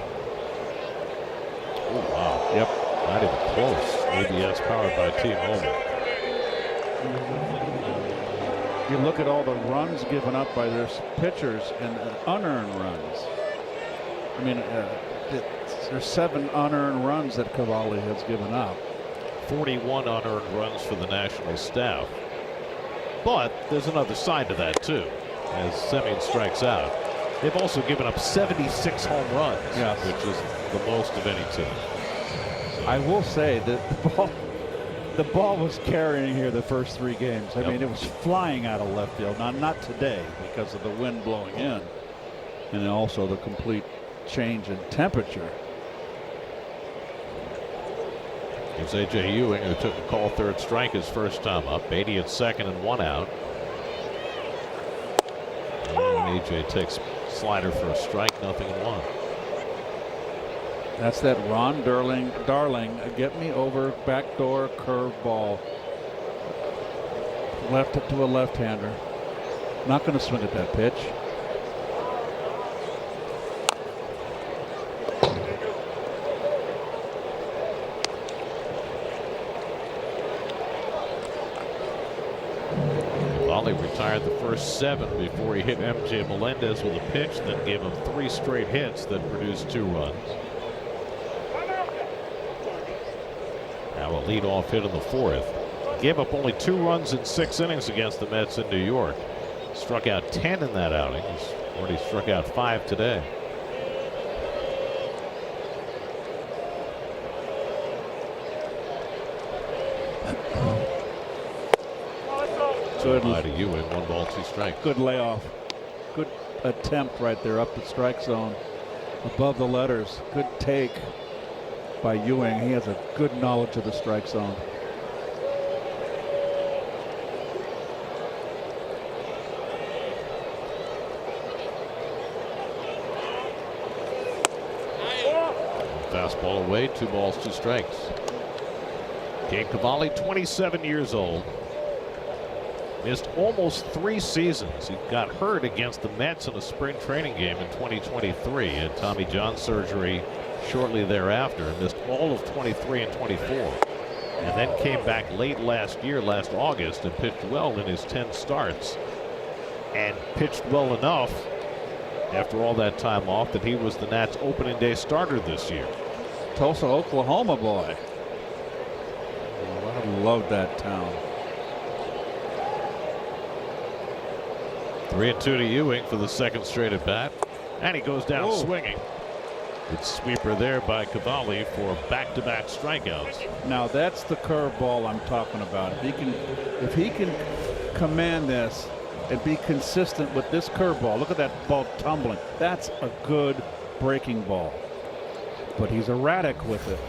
Oh, wow. Yep. Not even close. ABS powered by T-Mobile. You look at all the runs given up by their pitchers and unearned runs. I mean, there's 7 unearned runs that Cavalli has given up. 41 unearned runs for the National staff. But there's another side to that, too, as Semien strikes out. They've also given up 76 home runs, yes, which is the most of any team. I will say that the ball was carrying here the first 3 games. I mean, it was flying out of left field. Not today because of the wind blowing in, and also the complete change in temperature. It's A.J. Ewing, who took a call third strike his first time up. Beatty at second and 1 out. And A.J. takes slider for a strike, 0-1. That's that Ron Darling, get me over backdoor curveball. Left it to a left-hander. Not going to swing at that pitch. Cavalli retired the first 7 before he hit M.J. Melendez with a pitch that gave him 3 straight hits that produced 2 runs. Now a leadoff hit in the 4th. Gave up only 2 runs in 6 innings against the Mets in New York. Struck out 10 in that outing. He's already struck out 5 today. Good to Ewing, 1 ball, 2 strikes. Good layoff. Good attempt right there up the strike zone. Above the letters. Good take by Ewing. He has a good knowledge of the strike zone. Fastball away, 2 balls, 2 strikes. Gabe Cavalli, 27 years old. Missed almost 3 seasons. He got hurt against the Mets in a spring training game in 2023. Had Tommy John surgery shortly thereafter and missed all of 23 and 24. And then came back late last August, and pitched well in his 10 starts. And pitched well enough after all that time off that he was the Nats opening day starter this year. Tulsa, Oklahoma boy. I love that town. 3-2 to Ewing for the second straight at bat. And he goes down swinging. Good sweeper there by Cavalli for back-to-back strikeouts. Now that's the curveball I'm talking about. If he can command this and be consistent with this curveball, look at that ball tumbling. That's a good breaking ball. But he's erratic with it.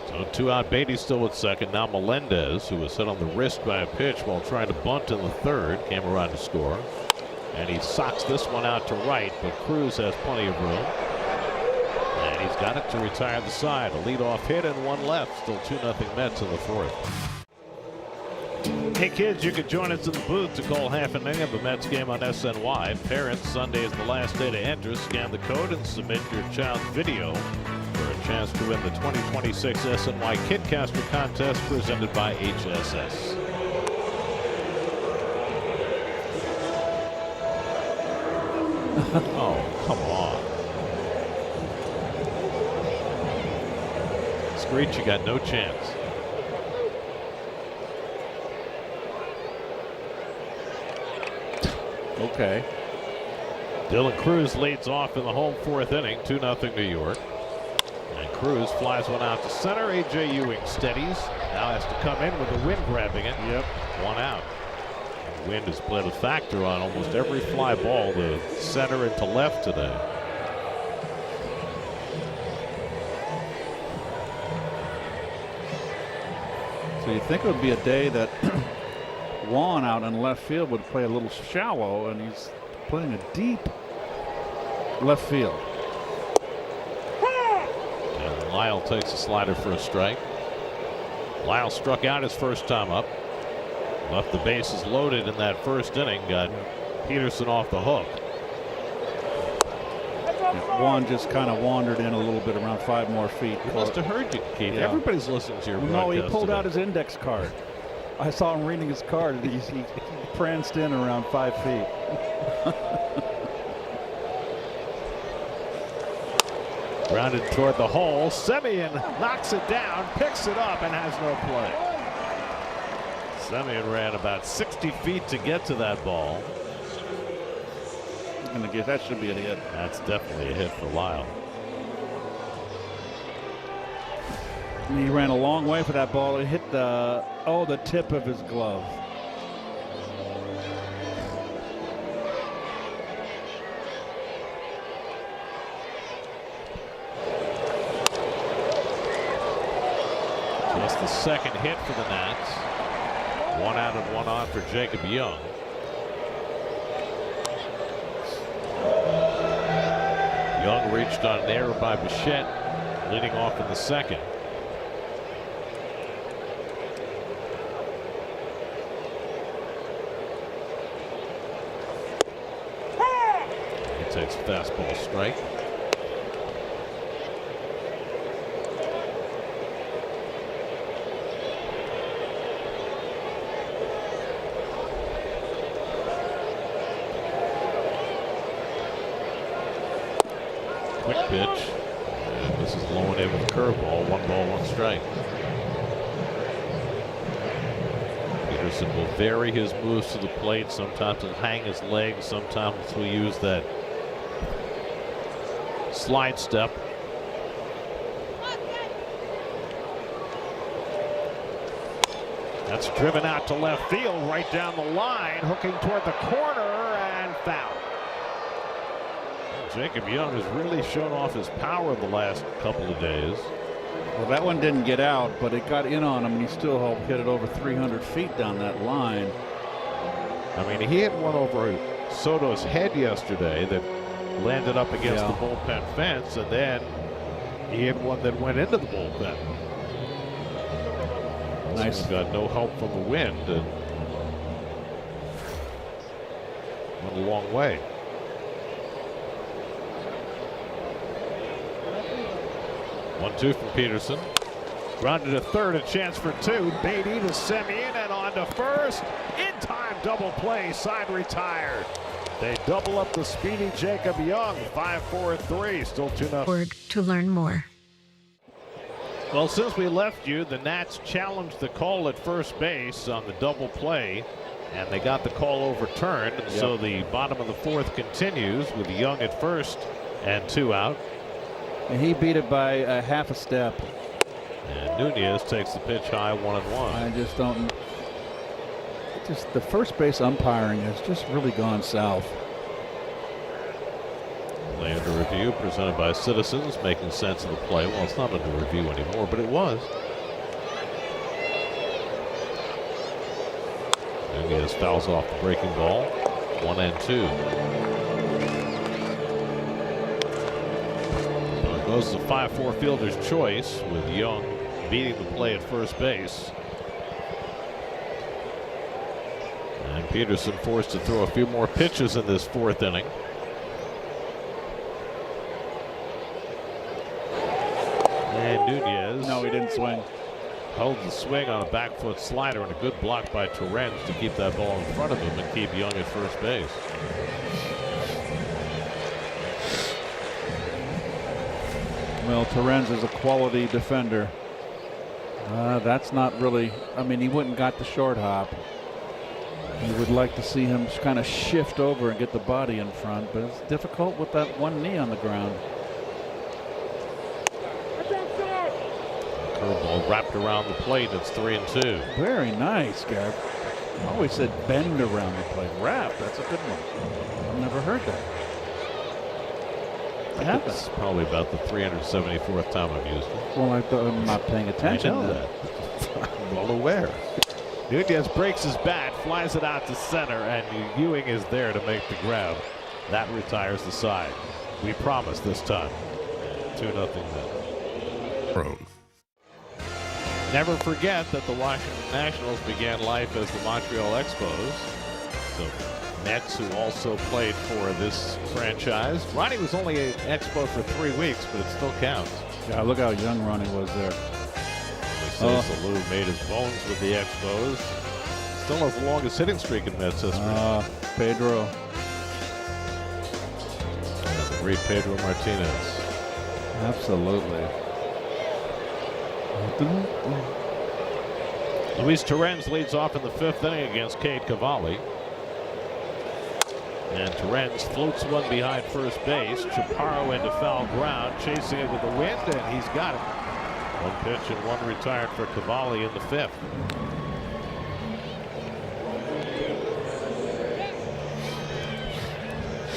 So 2 out. Beatty's still at second. Now Melendez, who was hit on the wrist by a pitch while trying to bunt in the third, came around to score. And he socks this one out to right, but Cruz has plenty of room. And he's got it to retire the side. A leadoff hit and 1 left. Still 2-0 Mets in the fourth. Hey kids, you can join us in the booth to call half an inning of the Mets game on SNY. Parents, Sunday is the last day to enter. Scan the code and submit your child's video for a chance to win the 2026 SNY Kidcaster contest presented by HSS. Oh, come on. Screech, you got no chance. Okay. Dylan Cruz leads off in the home fourth inning, 2-0 New York. And Cruz flies one out to center. A.J. Ewing steadies. Now has to come in with the wind grabbing it. Yep. 1 out. The wind has played a factor on almost every fly ball to center and to left today. So you think it would be a day that Juan out in left field would play a little shallow, and he's playing a deep left field. And Lyle takes a slider for a strike. Lyle struck out his first time up. Left the bases loaded in that first inning. Got Peterson off the hook. Juan just kind of wandered in a little bit around 5 more feet. He must have heard you, Keith. Yeah. Everybody's listening to your broadcast. No, he pulled today. out his index card. I saw him reading his card, and he pranced in around 5 feet. Grounded toward the hole. Semien knocks it down, picks it up, and has no play. Semien ran about 60 feet to get to that ball. I'm gonna guess that should be a hit. That's definitely a hit for Lyle. He ran a long way for that ball. It hit the tip of his glove. Just the second hit for the Nats. 1 out and 1 on for Jacob Young. Young reached on an error by Bichette, leading off in the second. He takes a fastball strike. Quick pitch. And this is low and in with a curveball. 1 ball, 1 strike. Peterson will vary his moves to the plate. Sometimes he'll hang his legs. Sometimes he'll use that slide step. That's driven out to left field, right down the line, hooking toward the corner, and foul. Jacob Young has really shown off his power the last couple of days. Well, that one didn't get out, but it got in on him, and he still helped hit it over 300 feet down that line. I mean, he hit one over Soto's head yesterday that landed up against the bullpen fence, and then he hit one that went into the bullpen. Nice. He's got no help from the wind and went a long way. 1-2 from Peterson. Grounded to third, a chance for two. Beatty to Semien and on to first. In time, double play, side retired. They double up the speedy Jacob Young. 5-4-3, still 2-0. To learn more. Well, since we left you, the Nats challenged the call at first base on the double play, and they got the call overturned. And so the bottom of the fourth continues with Young at first and 2 out. And he beat it by a half a step. And Nunez takes the pitch high, 1-1. I just don't. Just the first base umpiring has just really gone south. Play under review presented by Citizens, making sense of the play. Well, it's not under review anymore, but it was. Nunez fouls off the breaking ball. 1-2. So it goes to 5-4 fielder's choice with Young beating the play at first base. And Peterson forced to throw a few more pitches in this fourth inning. And Nunez. No, he didn't swing. Held the swing on a back foot slider and a good block by Torrens to keep that ball in front of him and keep Young at first base. Well, Torrens is a quality defender. That's not really. I mean, he wouldn't got the short hop. You would like to see him kind of shift over and get the body in front, but it's difficult with that one knee on the ground. Curveball wrapped around the plate. It's 3-2. Very nice, Garrett. I always said bend around the plate. Wrap. That's a good one. I've never heard that. It happens. It's probably about the 374th time I've used it. Well, I'm not paying attention. I know that. I'm well aware. Nunez breaks his bat, flies it out to center, and Ewing is there to make the grab. That retires the side. We promise this time. 2-0 then. Prone. Never forget that the Washington Nationals began life as the Montreal Expos. So Mets, who also played for this franchise. Ronnie was only an Expo for 3 weeks, but it still counts. Yeah, look how young Ronnie was there. Salou made his bones with the Expos. Still has the longest hitting streak in Mets history. Pedro. And the great Pedro Martinez. Absolutely. Luis Torrens leads off in the fifth inning against Cade Cavalli. And Torrens floats one behind first base. Chaparro into foul ground, chasing it with the wind, and he's got it. One pitch and one retired for Cavalli in the fifth.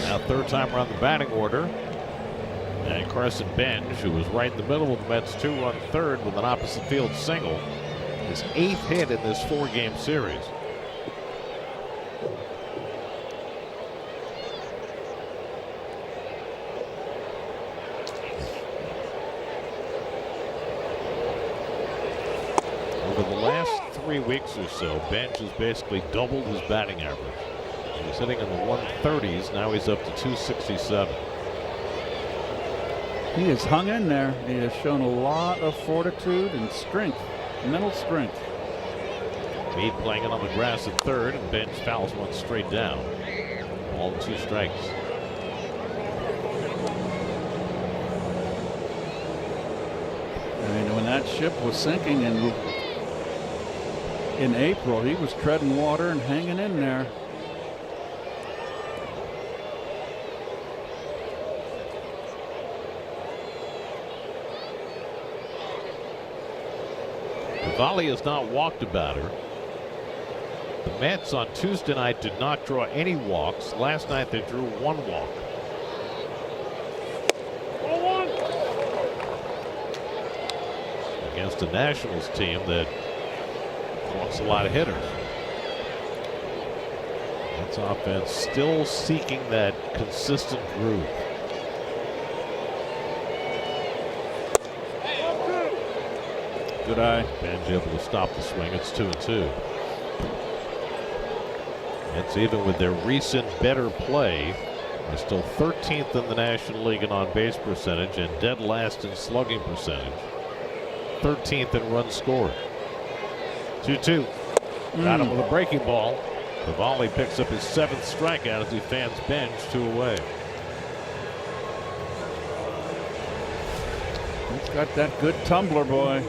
Now third time around the batting order. And Carson Benj, who was right in the middle of the Mets' 2-run third with an opposite field single, his 8th hit in this 4-game series. Over the last 3 weeks or so, Benj has basically doubled his batting average. He was hitting in the 130s. Now he's up to 267. He has hung in there. He has shown a lot of fortitude and strength, mental strength. Meade playing it on the grass at third, and Benj fouls one straight down. All 2 strikes. I mean, when that ship was sinking in April, he was treading water and hanging in there. Cavalli has not walked a batter. The Mets on Tuesday night did not draw any walks. Last night they drew 1 walk. Against a Nationals team that walks a lot of hitters. Mets offense still seeking that consistent groove. Good eye. Benj able to stop the swing. It's 2-2. It's even with their recent better play. They're still 13th in the National League in on-base percentage and dead last in slugging percentage. 13th in runs scored. 2-2. Got him with a breaking ball. Cavalli picks up his 7th strikeout as he fans bench, 2 away. He's got that good tumbler, boy.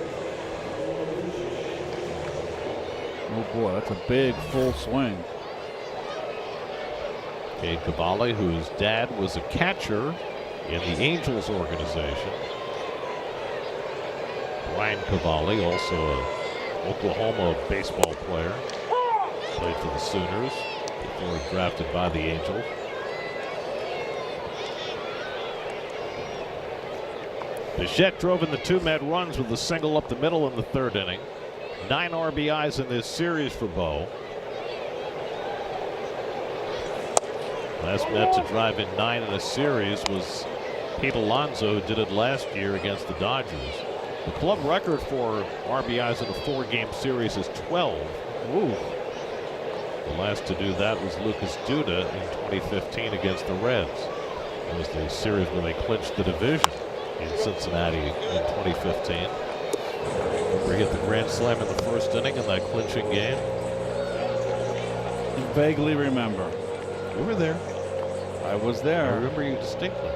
Oh boy, that's a big full swing. Cade Cavalli, whose dad was a catcher in the Angels organization. Brian Cavalli, also an Oklahoma baseball player. Played for the Sooners before drafted by the Angels. Bichette drove in the 2 Met runs with a single up the middle in the 3rd inning. 9 RBIs in this series for Bo. Last Met to drive in 9 in a series was Pete Alonso, who did it last year against the Dodgers. The club record for RBIs in a 4-game series is 12. Ooh. The last to do that was Lucas Duda in 2015 against the Reds. It was the series where they clinched the division in Cincinnati in 2015. He hit the grand slam in the 1st inning in that clinching game. I vaguely remember. You were there. I was I there. remember you distinctly.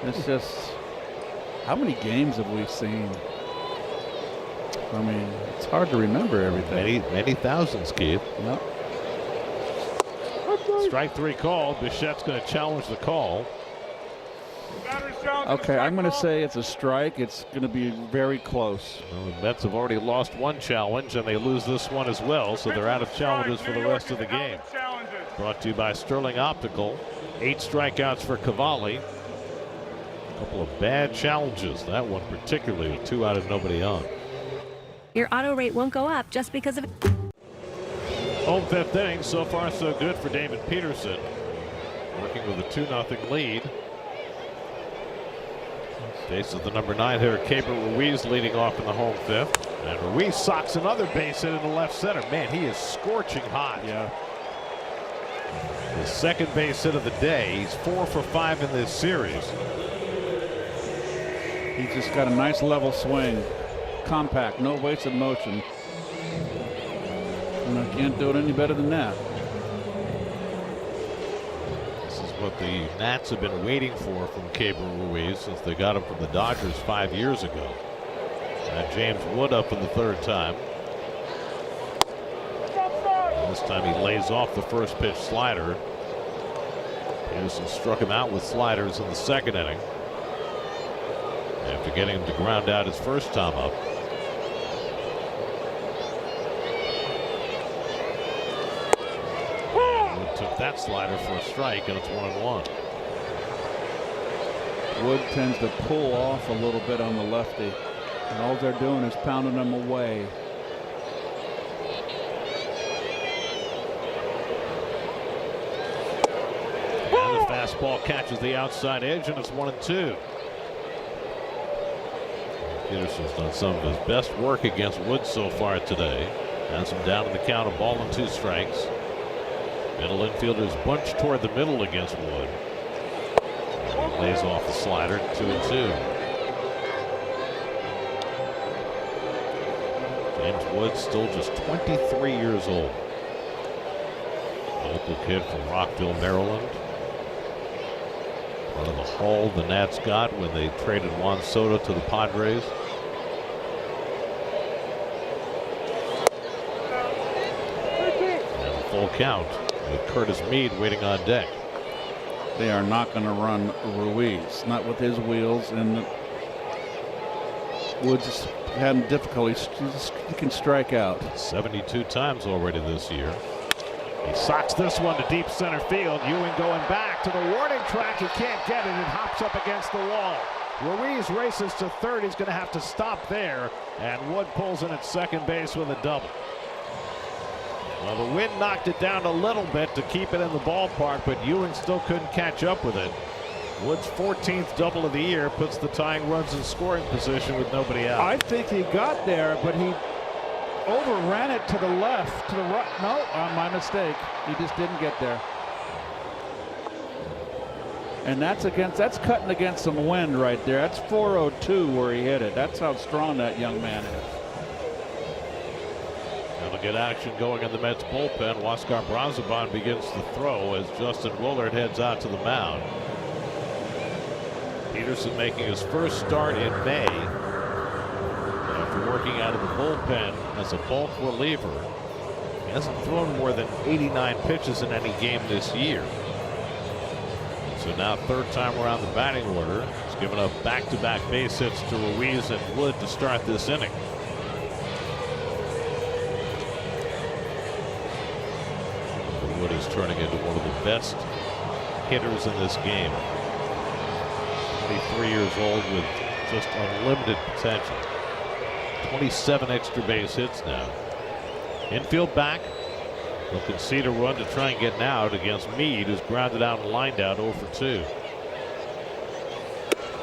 It's just, how many games have we seen? I mean, it's hard to remember everything. Many thousands, Keith. Yep. Strike 3 called. Bichette's going to challenge the call. Okay, I'm going to say it's a strike. It's going to be very close. Well, the Mets have already lost 1 challenge, and they lose this one as well, so they're out of challenges for the rest of the game. Brought to you by Sterling Optical. 8 strikeouts for Cavalli. A couple of bad challenges. That one particularly with 2 out and nobody on. Your auto rate won't go up just because of it. Home 5th inning. So far so good for David Peterson. Working with a 2-0 lead. Faces the number 9 hitter, Keibert Ruiz, leading off in the home 5th. And Ruiz socks another base hit into left center. Man, he is scorching hot. Yeah. The 2nd base hit of the day. He's 4 for 5 in this series. He's just got a nice level swing. Compact, no wasted motion. And I can't do it any better than that. What the Nats have been waiting for from Keibert Ruiz since they got him from the Dodgers 5 years ago. James Wood up in the 3rd time. And this time he lays off the first pitch slider. Peterson struck him out with sliders in the 2nd inning after getting him to ground out his first time up. Took that slider for a strike, and it's 1-1. Wood tends to pull off a little bit on the lefty, and all they're doing is pounding him away. And the fastball catches the outside edge, and it's 1-2. Peterson's done some of his best work against Wood so far today. Has him down in the count, a ball and 2 strikes. Middle infielders bunch toward the middle against Wood. And he lays off the slider, 2-2. James Wood still just 23 years old. Local kid from Rockville, Maryland. Part of the haul the Nats got when they traded Juan Soto to the Padres. And a full count with Curtis Mead waiting on deck. They are not going to run Ruiz, not with his wheels, and Woods having difficulty. He can strike out 72 times already this year. He socks this one to deep center field. Ewing going back to the warning track. He can't get it. It hops up against the wall. Ruiz races to 3rd. He's going to have to stop there. And Wood pulls in at 2nd base with a double. Well, the wind knocked it down a little bit to keep it in the ballpark, but Ewing still couldn't catch up with it. Wood's 14th double of the year puts the tying runs in scoring position with nobody out. I think he got there, but he overran it to the left, to the right. No, my mistake. He just didn't get there. And that's cutting against some wind right there. That's 402 where he hit it. That's how strong that young man is. And we'll get action going in the Mets bullpen. Huascar Brazoban begins to throw as Justin Willard heads out to the mound. Peterson making his first start in May after working out of the bullpen as a bulk reliever. He hasn't thrown more than 89 pitches in any game this year. So now third time around the batting order. He's given up back-to-back base hits to Ruiz and Wood to start this inning. Wood is turning into one of the best hitters in this game. 23 years old with just unlimited potential. 27 extra base hits now. Infield back. He'll concede a run to try and get an out against Meade, who's grounded out and lined out 0 for 2.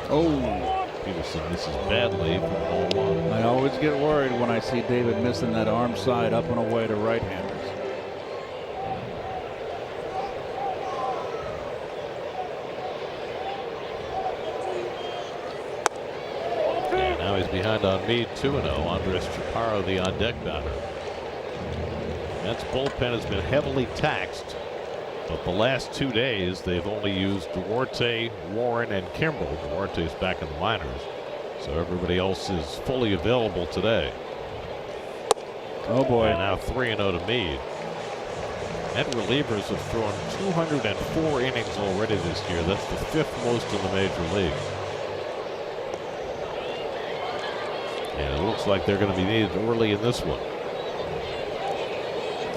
Oh, Peterson misses badly from ball one. I always get worried when I see David missing that arm side up and away to right-handers. And now he's behind on Meade 2-0. Andres Chaparro, the on-deck batter. Mets bullpen has been heavily taxed, but the last 2 days they've only used Duarte, Warren, and Kimbrel. Duarte's back in the minors, so everybody else is fully available today. Oh boy! And now 3-0 to Meade. Met relievers have thrown 204 innings already this year. That's the 5th most in the major leagues. And it looks like they're going to be needed early in this one.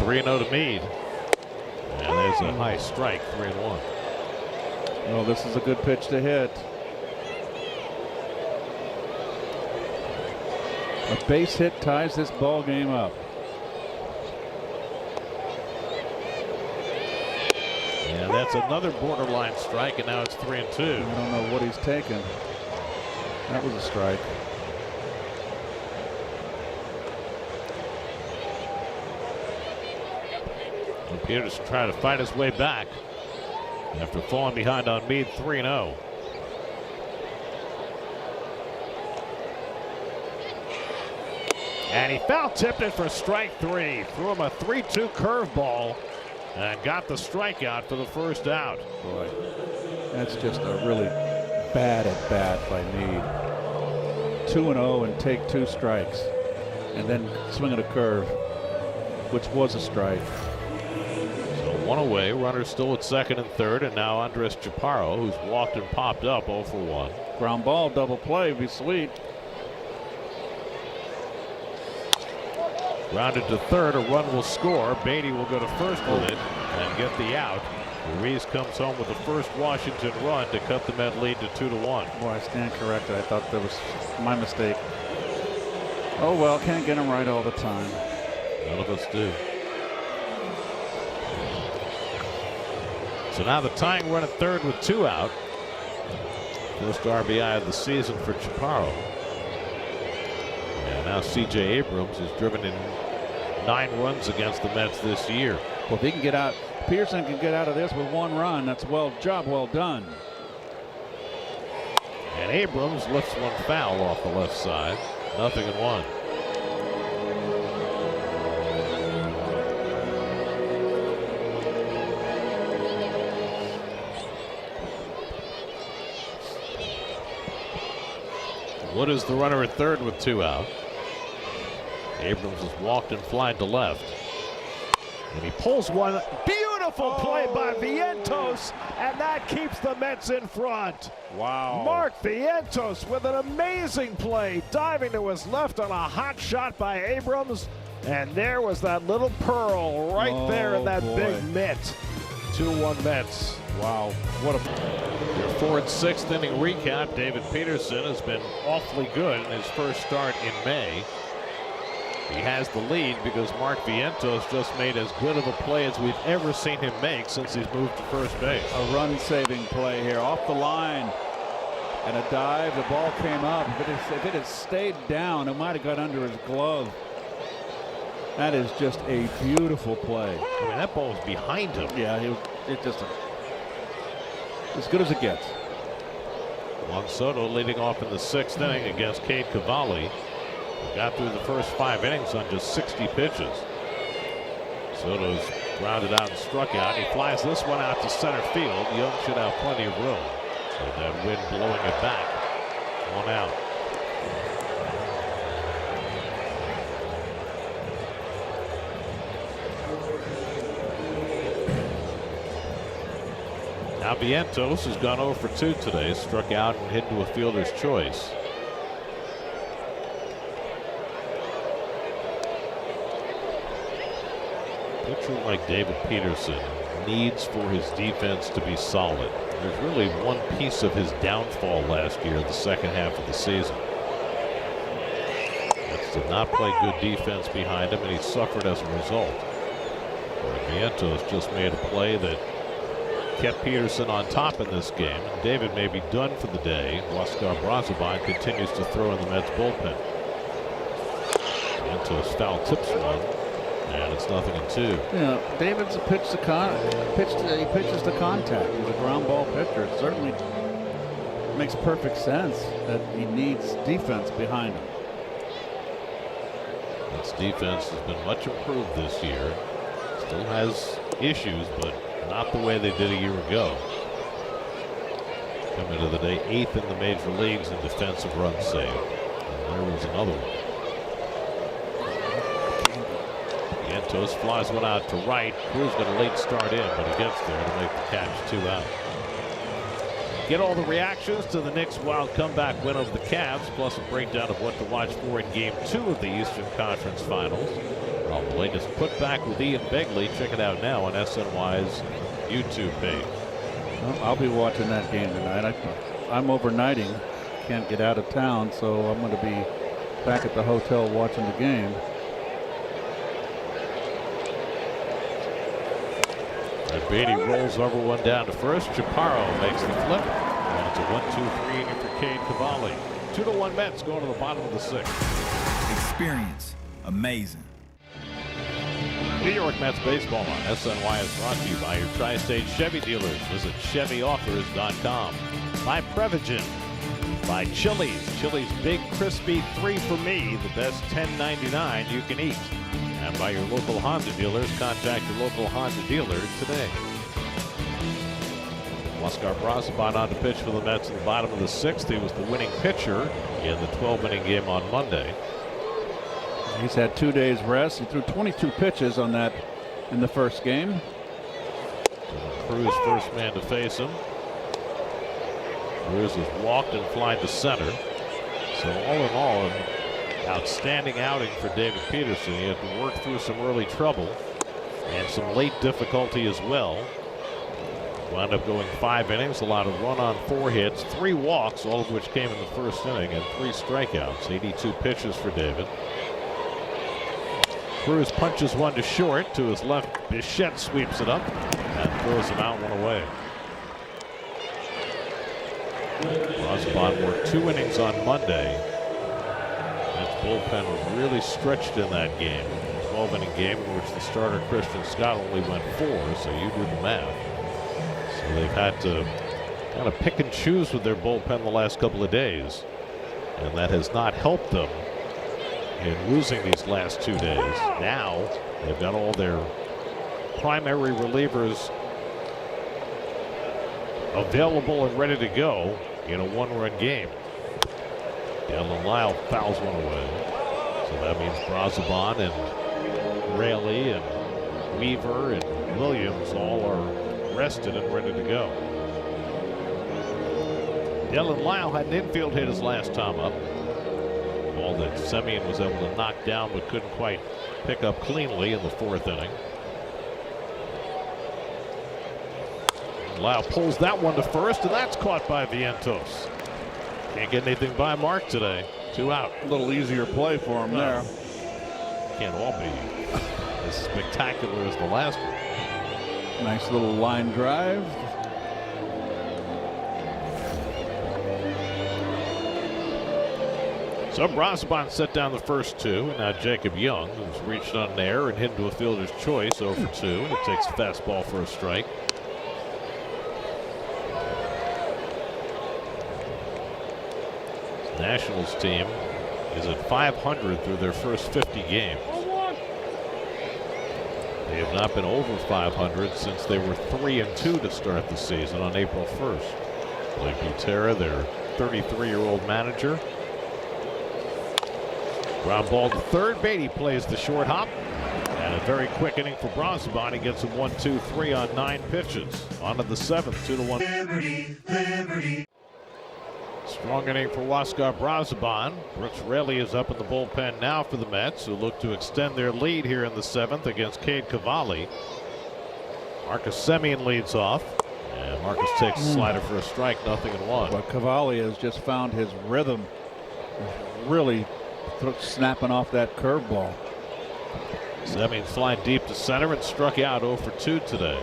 3-0 to Meade. And there's a high strike, 3-1. Oh, this is a good pitch to hit. A base hit ties this ball game up. And that's another borderline strike, and now it's 3-2. I don't know what he's taking. That was a strike. Peterson trying to fight his way back after falling behind on Meade 3-0. And he foul tipped it for strike 3. Threw him a 3-2 curveball and got the strikeout for the first out. Boy, that's just a really bad at bat by Meade. 2-0 and take 2 strikes, and then swing at a curve, which was a strike. One away, runners still at second and third, and now Andres Chaparro, who's walked and popped up 0 for 1. Ground ball, double play, be sweet. Grounded to third, a run will score. Beatty will go to first with it and get the out. Ruiz comes home with the first Washington run to cut the Met lead to 2-1. Boy, I stand corrected. I thought that was my mistake. Oh well, can't get him right all the time. None of us do. So now the tying run at third with 2 out. First RBI of the season for Chaparro. And now C.J. Abrams has driven in 9 runs against the Mets this year. Well, if he can get out, Pearson can get out of this with 1 run. That's job well done. And Abrams lifts one foul off the left side. 0-1. Wood is the runner at third with 2 out. Abrams has walked and flied to left. And he pulls one. Beautiful play by Vientos, and that keeps the Mets in front. Wow. Mark Vientos with an amazing play, diving to his left on a hot shot by Abrams. And there was that little pearl right there in that big mitt. 2-1 Mets. Wow. What a. Your 4th and 6th inning recap. David Peterson has been awfully good in his first start in May. He has the lead because Mark Vientos just made as good of a play as we've ever seen him make since he's moved to first base. A run-saving play here, off the line, and a dive. The ball came up. If it had stayed down, it might have got under his glove. That is just a beautiful play. I mean, that ball was behind him. Yeah, it just. as good as it gets. Juan Soto leading off in the 6th inning against Cade Cavalli. Got through the first 5 innings on just 60 pitches. Soto's grounded out and struck out. He flies this one out to center field. Young should have plenty of room. And that wind blowing it back. 1 out. Now Vientos has gone 0 for 2 today. Struck out and hit to a fielder's choice. A pitcher like David Peterson needs for his defense to be solid. There's really one piece of his downfall last year, the second half of the season. That's did not play good defense behind him, and he suffered as a result. Vientos just made a play that kept Peterson on top in this game. And David may be done for the day. Oscar Brazoban continues to throw in the Mets bullpen. Vientos foul tips one, and it's 0-2. Yeah, David's a he pitches to contact. He's a ground ball pitcher. It certainly makes perfect sense that he needs defense behind him. Its defense has been much improved this year. Still has issues, but not the way they did a year ago. Coming to the day 8th in the major leagues in defensive runs saved. And there was another one. Vientos flies one out to right. Cruz got a late start in, but he gets there to make the catch. 2 out. Get all the reactions to the Knicks' wild comeback win over the Cavs, plus a breakdown of what to watch for in Game 2 of the Eastern Conference Finals. Well, the latest putback with Ian Begley. Check it out now on SNY's YouTube page. Well, I'll be watching that game tonight. I'm overnighting. Can't get out of town, so I'm going to be back at the hotel watching the game. And Beatty rolls over one down to first. Chaparro makes the flip. And it's a 1-2-3 inning for Cade Cavalli. 2-1 Mets going to the bottom of the 6th. Experience. Amazing. New York Mets baseball on SNY is brought to you by your Tri-State Chevy dealers. Visit ChevyOffers.com. By Prevagen. By Chili's. Chili's Big Crispy 3 for Me, the best $10.99 you can eat. And by your local Honda dealers. Contact your local Honda dealer today. Oscar Brazoban on to pitch for the Mets in the bottom of the 6th. He was the winning pitcher in the 12-inning game on Monday. He's had 2 days rest. He threw 22 pitches on that in the first game. Cruz first man to face him. Cruz has walked and flied to center. So all in all, an outstanding outing for David Peterson. He had to work through some early trouble and some late difficulty as well. Wound up going 5 innings, allowed a run on 4 hits, 3 walks, all of which came in the first inning, and 3 strikeouts. 82 pitches for David. Cruz punches one to short. To his left, Bichette sweeps it up and throws him out 1 away. Brazoban worked 2 innings on Monday. His bullpen was really stretched in that game. 12-inning game in which the starter Christian Scott only went 4, so you do the math. So they've had to kind of pick and choose with their bullpen the last couple of days, and that has not helped them in losing these last 2 days. Now they've got all their primary relievers available and ready to go in a 1-run game. Dylan Lyle fouls one away. So that means Brazoban and Raley and Weaver and Williams all are rested and ready to go. Dylan Lyle had an infield hit his last time up. Ball that Semien was able to knock down but couldn't quite pick up cleanly in the 4th inning. Lyle pulls that one to first, and that's caught by Vientos. Can't get anything by Mark today. 2 out. A little easier play for him there. Can't all be as spectacular as the last one. Nice little line drive. So Brazoban set down the first 2, and now Jacob Young, who's reached on an error and hit into a fielder's choice 0 for 2, and it takes a fastball for a strike. Nationals team is at 500 through their first 50 games. They have not been over 500 since they were 3-2 to start the season on April 1st. Blake Butera, their 33-year-old manager. Ground ball to third. Beatty plays the short hop. And a very quick inning for Brazoban. He gets a 1-2-3 on 9 pitches. On to the 7th, 2-1. Liberty. Strong inning for Huascar Brazoban. Brooks Raley is up in the bullpen now for the Mets, who look to extend their lead here in the 7th against Cade Cavalli. Marcus Semien leads off. And Marcus takes a slider for a strike, 0-1. But Cavalli has just found his rhythm. Really snapping off that curveball. Semien flying deep to center and struck out 0 for 2 today.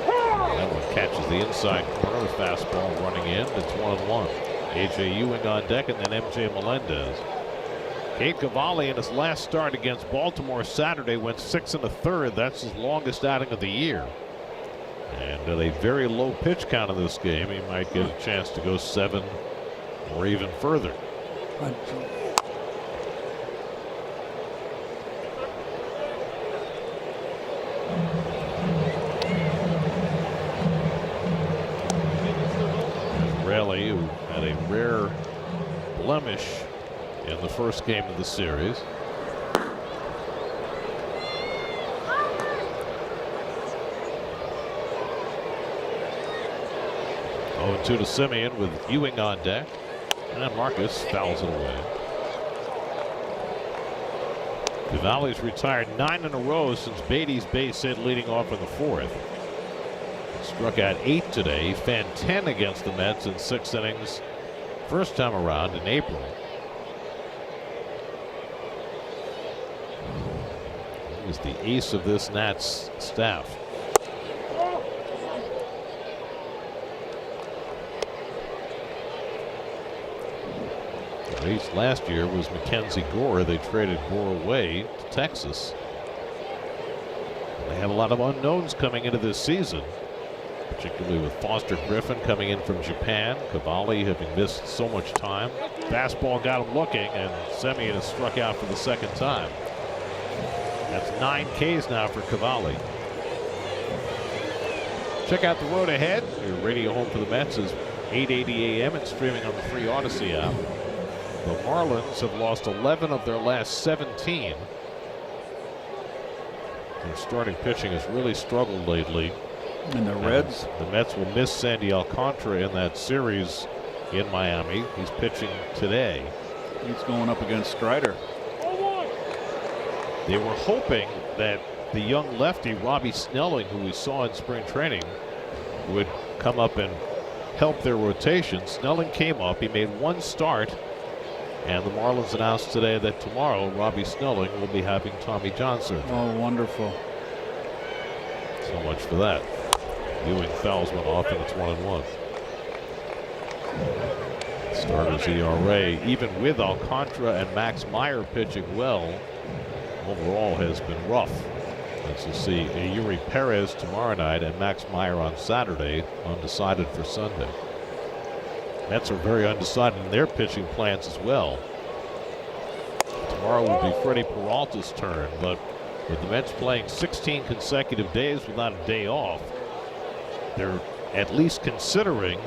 That one catches the inside corner. The fastball running in. It's 1-1. A.J. Ewing on deck, and then M.J. Melendez. Cade Cavalli in his last start against Baltimore Saturday went 6 1/3. That's his longest outing of the year. And at a very low pitch count in this game, he might get a chance to go 7 or even further. Raley, who had a rare blemish in the first game of the series. Oh, 2 to Semien with Ewing on deck. And Marcus fouls it away. Cavalli's retired 9 in a row since Beatty's base hit leading off in the 4th. Struck out 8 today. He fanned 10 against the Mets in 6 innings first time around in April. He's the ace of this Nats staff. The ace last year was Mackenzie Gore. They traded Gore away to Texas. They have a lot of unknowns coming into this season, particularly with Foster Griffin coming in from Japan. Cavalli having missed so much time. Fastball got him looking, and Semien has struck out for the 2nd time. That's 9 Ks now for Cavalli. Check out the road ahead. Your radio home for the Mets is 8:80 a.m. and streaming on the free Odyssey app. The Marlins have lost 11 of their last 17. Their starting pitching has really struggled lately. And the Reds? The Mets will miss Sandy Alcantara in that series in Miami. He's pitching today. He's going up against Strider. They were hoping that the young lefty Robbie Snelling, who we saw in spring training, would come up and help their rotation. Snelling came up. He made 1 start. And the Marlins announced today that tomorrow Robbie Snelling will be having Tommy John surgery. Oh, wonderful. So much for that. Ewing fouls one off, and it's 1-1. Starters ERA, even with Alcantara and Max Meyer pitching well, overall has been rough. As you'll see, Yuri Perez tomorrow night and Max Meyer on Saturday, undecided for Sunday. Mets are very undecided in their pitching plans as well. Tomorrow will be Freddie Peralta's turn, but with the Mets playing 16 consecutive days without a day off, they're at least considering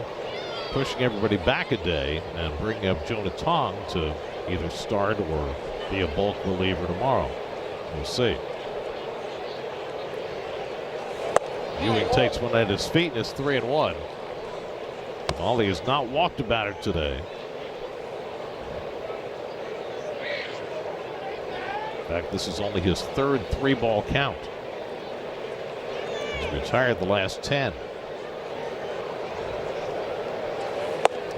pushing everybody back a day and bringing up Jonah Tong to either start or be a bulk reliever tomorrow. We'll see. Ewing takes one at his feet and is 3-1. Cavalli has not walked a batter today. In fact, this is only his 3rd 3-ball count. He's retired the last 10.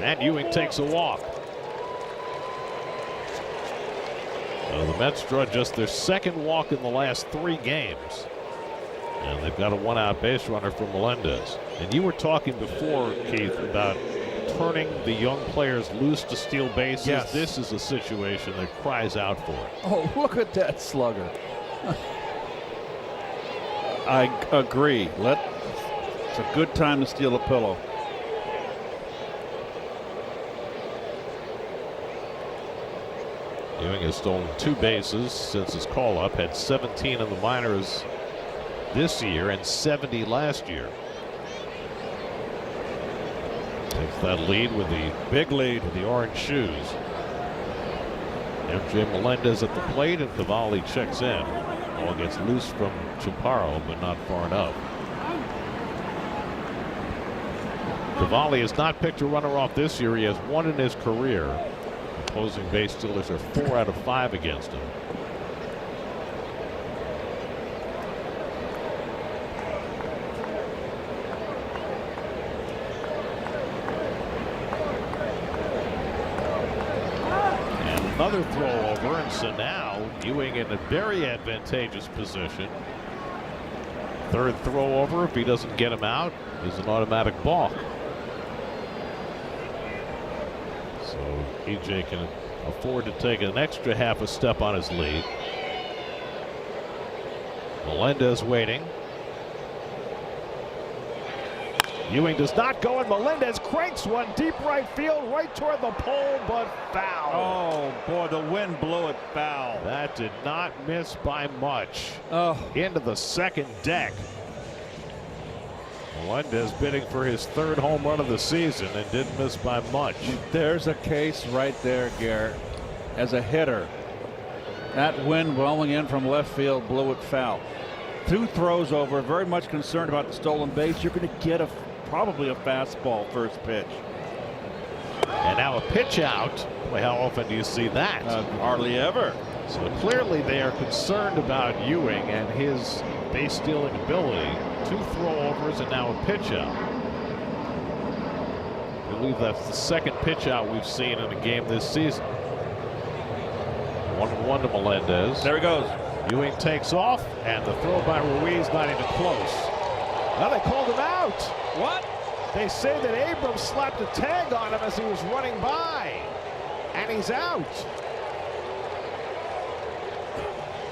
And Ewing takes a walk. So the Mets draw just their 2nd walk in the last 3 games. And they've got a 1-out base runner for Melendez. And you were talking before, Keith, about turning the young players loose to steal bases. Yes. This is a situation that cries out for it. Oh, look at that slugger. I agree. It's a good time to steal a pillow. Ewing has stolen 2 bases since his call-up, had 17 in the minors this year and 70 last year. Takes that lead with the big lead with the orange shoes. MJ Melendez at the plate, and Cavalli checks in. Ball gets loose from Chaparro, but not far enough. Cavalli has not picked a runner off this year. He has 1 in his career. Opposing base stealers are 4 out of 5 against him. And another throw over, and so now Ewing in a very advantageous position. Third throw over, if he doesn't get him out, is an automatic balk. So EJ can afford to take an extra half a step on his lead. Melendez waiting. Ewing does not go, and Melendez cranks one deep right field, right toward the pole, but foul. Oh boy, the wind blew it foul. That did not miss by much. Oh. Into the second deck. Melendez bidding for his 3rd home run of the season and didn't miss by much. There's a case right there, Garrett. As a hitter, that wind blowing in from left field blew it foul. 2 throws over, very much concerned about the stolen base. You're going to get probably a fastball first pitch. And now a pitch out. Boy, how often do you see that? Hardly ever. So clearly they are concerned about Ewing and his base stealing ability. 2 throwovers and now a pitch out. I believe that's the 2nd pitch out we've seen in a game this season. 1-1 to Melendez. There he goes. Ewing takes off, and the throw by Ruiz not even close. Now they called him out. What? They say that Abrams slapped a tag on him as he was running by, and he's out.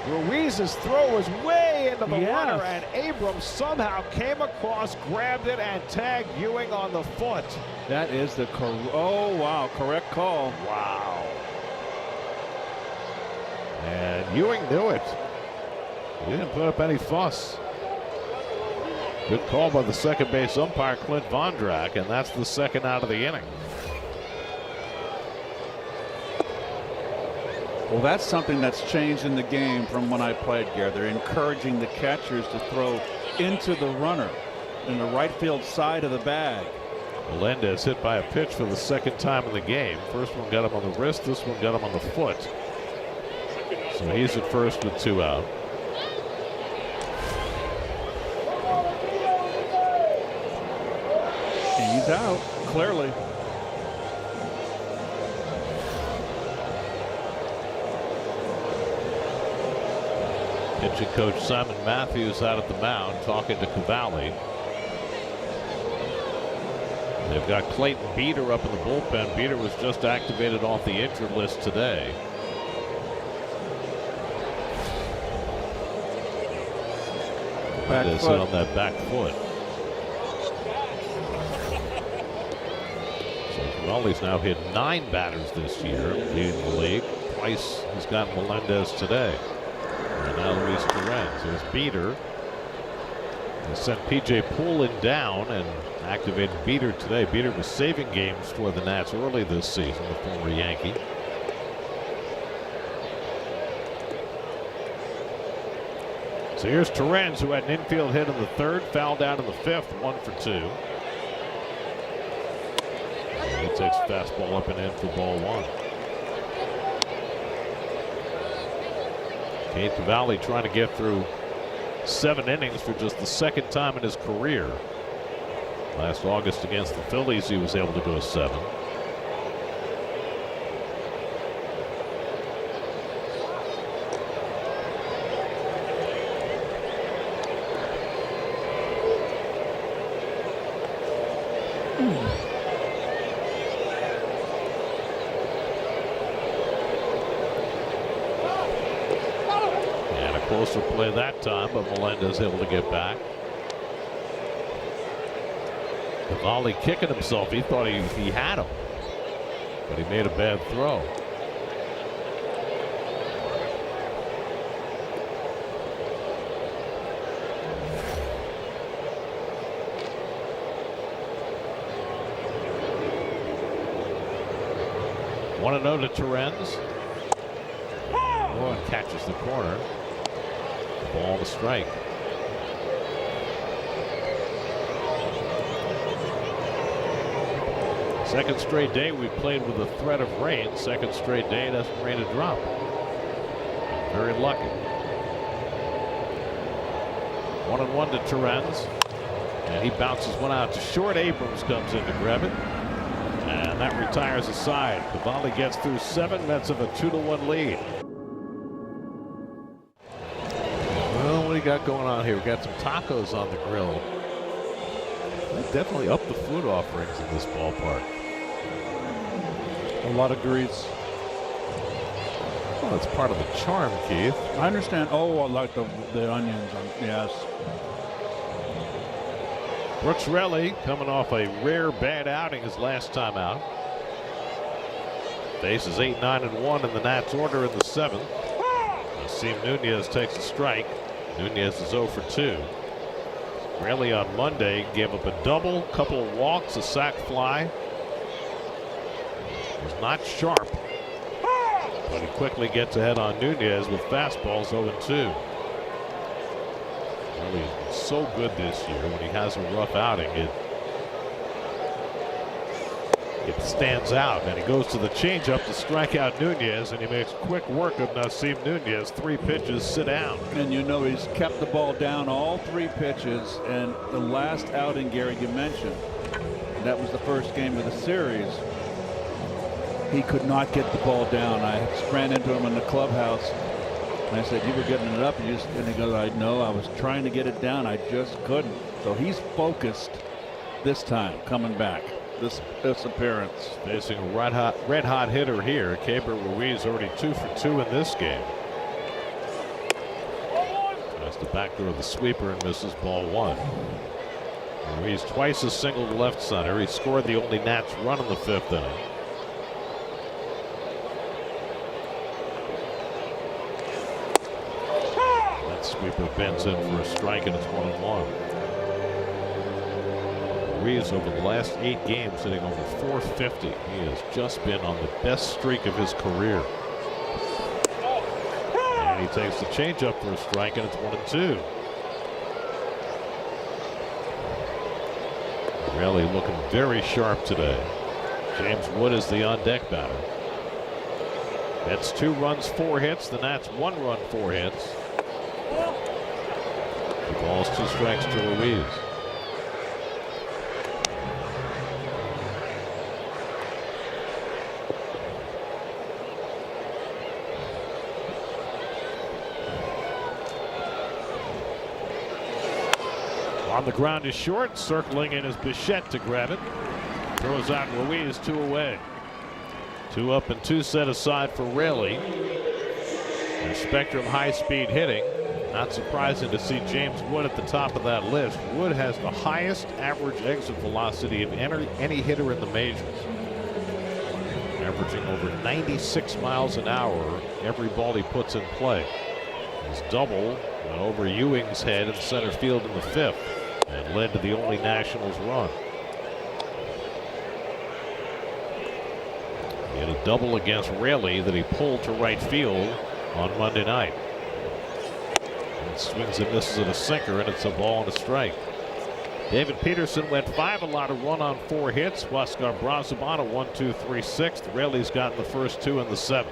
Ruiz's throw was way into the runner, and Abrams somehow came across, grabbed it, and tagged Ewing on the foot. That is the oh wow, correct call. Wow. And Ewing knew it. He didn't put up any fuss. Good call by the second base umpire, Clint Vondrak, and that's the 2nd out of the inning. Well, that's something that's changed in the game from when I played, Garrett. They're encouraging the catchers to throw into the runner in the right field side of the bag. Melendez hit by a pitch for the 2nd time in the game. First one got him on the wrist, this one got him on the foot. So he's at first with 2 out. He's out, clearly. Pitching coach Simon Matthews out at the mound talking to Cavalli. They've got Clayton Beeter up in the bullpen. Beeter was just activated off the injured list today. Melendez hit on that back foot. So Cavalli's now hit 9 batters this year, leading the league. Twice he's got Melendez today. And now Luis Torrens. There's Beeter. They sent P.J. Poulin down and activated Beeter today. Beeter was saving games for the Nats early this season, the former Yankee. So here's Torrens, who had an infield hit in the 3rd, fouled out in the 5th, 1 for 2. And he takes fastball up and in for ball 1. Cade Cavalli trying to get through 7 innings for just the 2nd time in his career. Last August against the Phillies, he was able to go 7. Closer play that time, but Melendez able to get back. Cavalli kicking himself. He thought he had him, but he made a bad throw. 1-0 to Torrens. Oh, and catches the corner. Ball to strike. Second straight day we played with the threat of rain. Second straight day it hasn't rained a drop. Very lucky. 1-1 to Torrens. And he bounces one out to short. Abrams comes in to grab it. And that retires a side. Cavalli gets through 7. Mets have a 2-1 lead. Well, what do we got going on here? We got some tacos on the grill. They definitely up the food offerings in this ballpark. A lot of grease. Well, it's part of the charm, Keith. I understand. Oh, I like the onions. Yes. Brooks Raley coming off a rare bad outing his last time out. Faces 8-9-1 in the Nats order in the 7th. Nasim Nunez takes a strike. Nunez is 0 for 2. Raley on Monday gave up a double, couple of walks, a sac fly. Was not sharp, but he quickly gets ahead on Nunez with fastballs 0-2. Really has been so good this year. When he has a rough outing, it stands out, and he goes to the changeup to strike out Nunez, and he makes quick work of Nasim Nunez. 3 pitches, sit down. And you know he's kept the ball down all 3 pitches. And the last outing, Gary, you mentioned, that was the first game of the series. He could not get the ball down. I ran into him in the clubhouse. And I said, "You were getting it up." And he goes, "I know. I was trying to get it down. I just couldn't." So he's focused this time, coming back. This appearance. Facing a red hot hitter here. Keibert Ruiz already 2 for 2 in this game. Tries to backdoor the sweeper and misses ball 1. Ruiz twice a single to left center. He scored the only Nats run in the 5th inning. Sweeper bends in for a strike, and it's 1-1. Ruiz over the last 8 games hitting over 450. He has just been on the best streak of his career. And he takes the changeup for a strike, and it's 1-2. Raley looking very sharp today. James Wood is the on-deck batter. That's 2 runs, 4 hits. The Nats 1 run, 4 hits. 2 balls, 2 strikes to Ruiz. On the ground is short. Circling in is Bichette to grab it. Throws out Ruiz, 2 away. 2 up and 2 set aside for Raley. And Spectrum high-speed hitting. Not surprising to see James Wood at the top of that list. Wood has the highest average exit velocity of any hitter in the majors. Averaging over 96 miles an hour every ball he puts in play. His double went over Ewing's head in center field in the 5th and led to the only Nationals run. He had a double against Raley that he pulled to right field on Monday night. Swings and misses at a sinker, and it's a ball and a strike. David Peterson went 5, allowed a run on 4 hits. Huascar Brazoban a 1-2-3-6. Raley's gotten the first 2 in the 7th.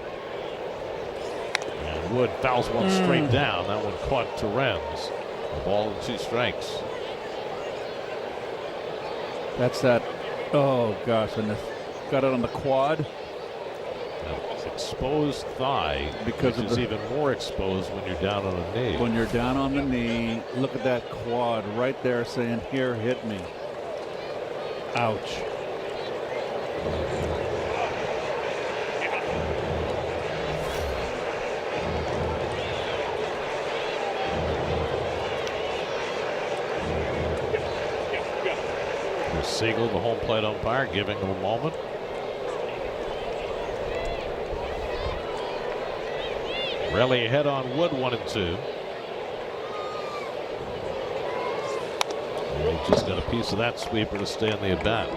And Wood fouls one straight down. That one caught Torrens. A ball and 2 strikes. That's that. Oh gosh, and got it on the quad. Exposed thigh, because which is even more exposed when you're down on a knee. When you're down on the knee, look at that quad right there saying, "Here, hit me." Ouch. There's Siegel, the home plate umpire, giving him a moment. Raley ahead on Wood, 1-2. And he just got a piece of that sweeper to stay on the at bat.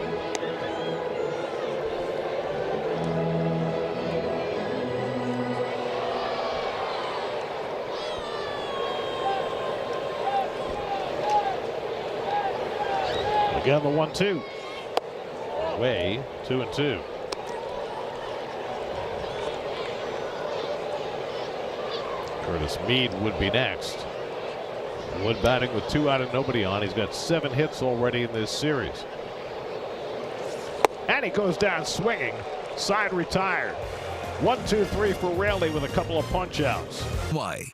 Again, the 1-2. Way 2-2. Curtis Mead would be next. Wood batting with 2 out and nobody on. He's got 7 hits already in this series. And he goes down swinging. Side retired. 1-2-3 for Raley with a couple of punch outs. Why?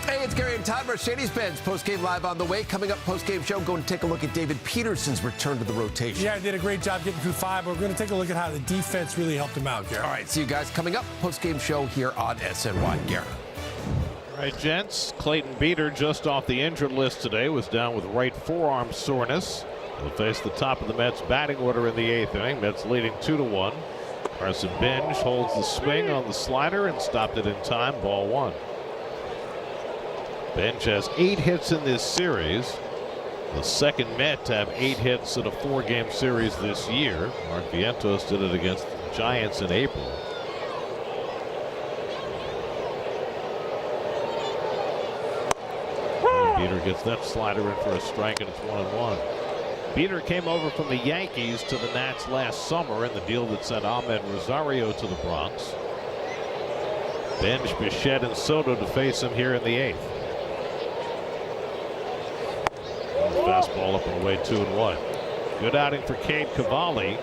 Hey, it's Gary and Todd. Mercedes-Benz postgame live on the way. Coming up postgame show, going to take a look at David Peterson's return to the rotation. Yeah, did a great job getting through 5. We're going to take a look at how the defense really helped him out, Gary. All right, see you guys coming up. Postgame show here on SNY. Gary. All right, gents. Clayton Beeter, just off the injured list today, was down with right forearm soreness. He'll face the top of the Mets batting order in the 8th inning. Mets leading 2-1. Carson Bench holds the swing on the slider and stopped it in time. Ball 1. Bench has 8 hits in this series. The second Met to have 8 hits in a 4-game series this year. Mark Vientos did it against the Giants in April. Beeter gets that slider in for a strike, and it's 1-1. Beeter came over from the Yankees to the Nats last summer in the deal that sent Ahmed Rosario to the Bronx. Bench, Bichette, and Soto to face him here in the 8th. Fastball up and away, 2-1. Good outing for Cade Cavalli.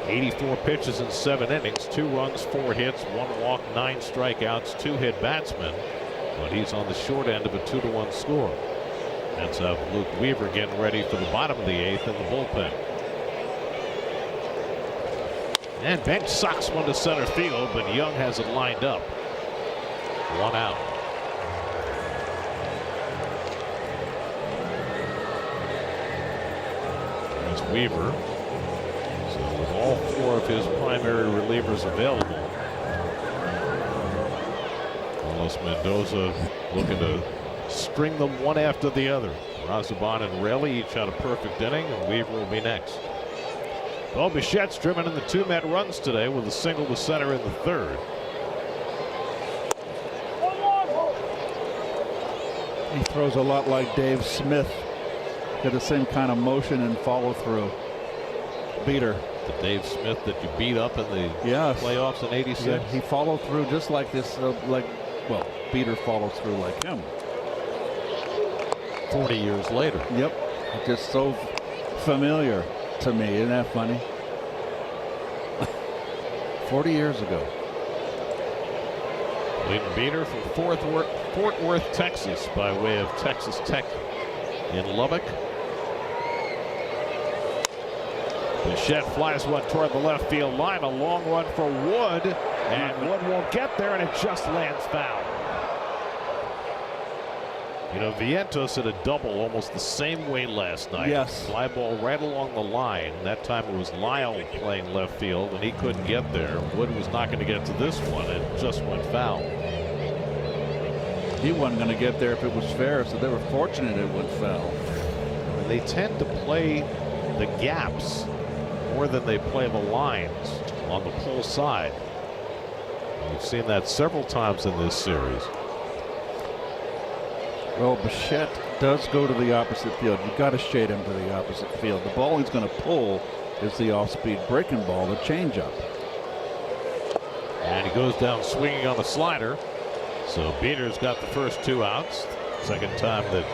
84 pitches in 7 innings, 2 runs, 4 hits, 1 walk, 9 strikeouts, 2 hit batsmen. But he's on the short end of a 2-1 score. That's how Luke Weaver getting ready for the bottom of the 8th in the bullpen. And Bench socks one to center field, but Young has it lined up. 1 out. There's Weaver. So with all 4 of his primary relievers available, Carlos Mendoza looking to string them one after the other. Razaban and Raley each had a perfect inning, and Weaver will be next. Well, Bichette's driven in the 2 Met runs today with a single to center in the 3rd. He throws a lot like Dave Smith. Got the same kind of motion and follow through. Beater. The Dave Smith that you beat up in the playoffs in '86. Yeah, he followed through just like this, well, Beater follows through like him. 40 years later. Yep. Just so familiar to me. Isn't that funny? 40 years ago. Clayton Beeter from Fort Worth, Texas, by way of Texas Tech in Lubbock. Bichette flies one toward the left field line. A long run for Wood, and Wood won't get there, and it just lands foul. You know, Vientos hit a double almost the same way last night. Yes. Fly ball right along the line. That time it was Lyle playing left field, and he couldn't get there. Wood was not going to get to this one. It just went foul. He wasn't going to get there if it was fair, so they were fortunate it went foul. And they tend to play the gaps more than they play the lines on the pull side. We've seen that several times in this series. Well, Bichette does go to the opposite field. You've got to shade him to the opposite field. The ball he's going to pull is the off-speed breaking ball, the changeup. And he goes down swinging on the slider. So Beeter's got the first 2 outs. Second time that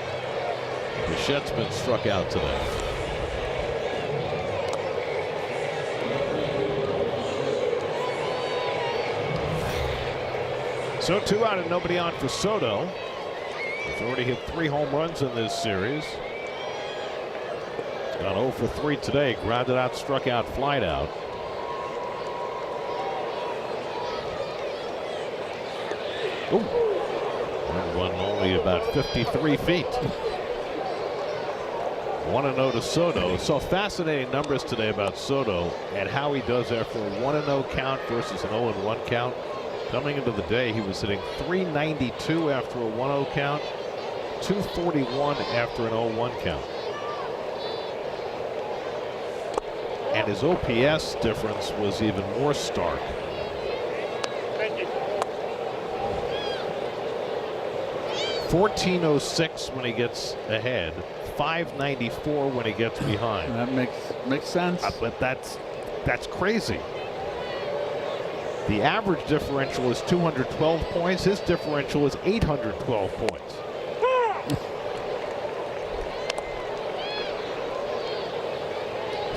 Bichette's been struck out today. So 2 out and nobody on for Soto. He's already hit 3 home runs in this series. He's gone 0 for 3 today. Grounded out, struck out, flied out. Ooh. One only about 53 feet. 1-0 to Soto. So fascinating numbers today about Soto and how he does after a 1-0 count versus an 0-1 count. Coming into the day, he was hitting .392 after a 1-0 count, .241 after an 0-1 count. And his OPS difference was even more stark. 1406 when he gets ahead, 594 when he gets behind. That makes sense. But that's crazy. The average differential is 212 points. His differential is 812 points.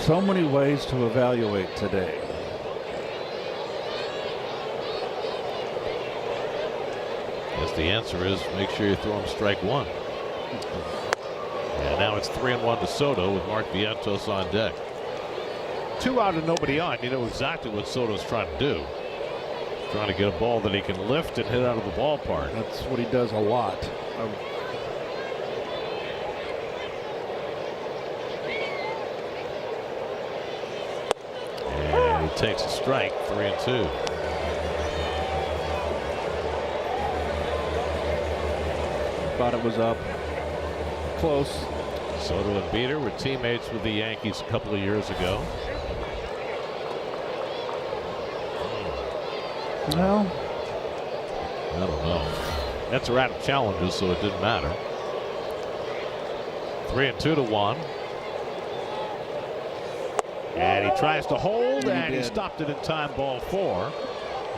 So many ways to evaluate today. Yes, the answer is make sure you throw him strike one. And now it's 3-1 to Soto with Mark Vientos on deck. 2 out and nobody on. You know exactly what Soto's trying to do. Trying to get a ball that he can lift and hit out of the ballpark. That's what he does a lot. And he takes a strike, 3-2. Thought it was up close. Soto and Beater were teammates with the Yankees a couple of years ago. Well, I don't know. Mets are out of challenges, so it didn't matter. 3-2 to 1. And he tries to hold, and he stopped it in time, ball 4.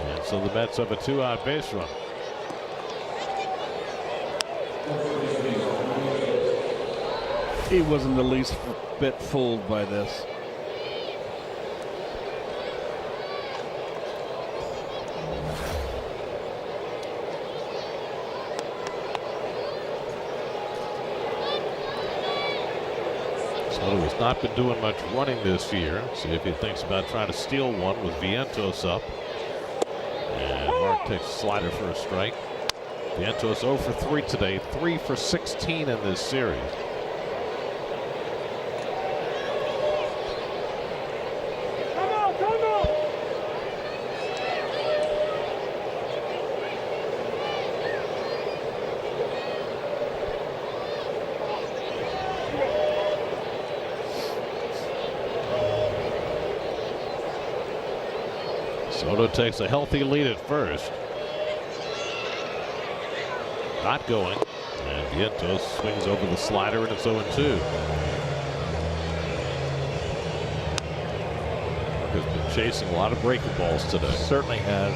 And so the Mets have a 2-out base run. he wasn't the least bit fooled by this. Soto has not been doing much running this year. See if he thinks about trying to steal one with Vientos up. And Mark takes a slider for a strike. Vientos 0 for 3 today, 3 for 16 in this series. Soto takes a healthy lead at first. Not going. And Vientos swings over the slider, and it's 0-2. Mark has been chasing a lot of breaking balls today. Certainly has.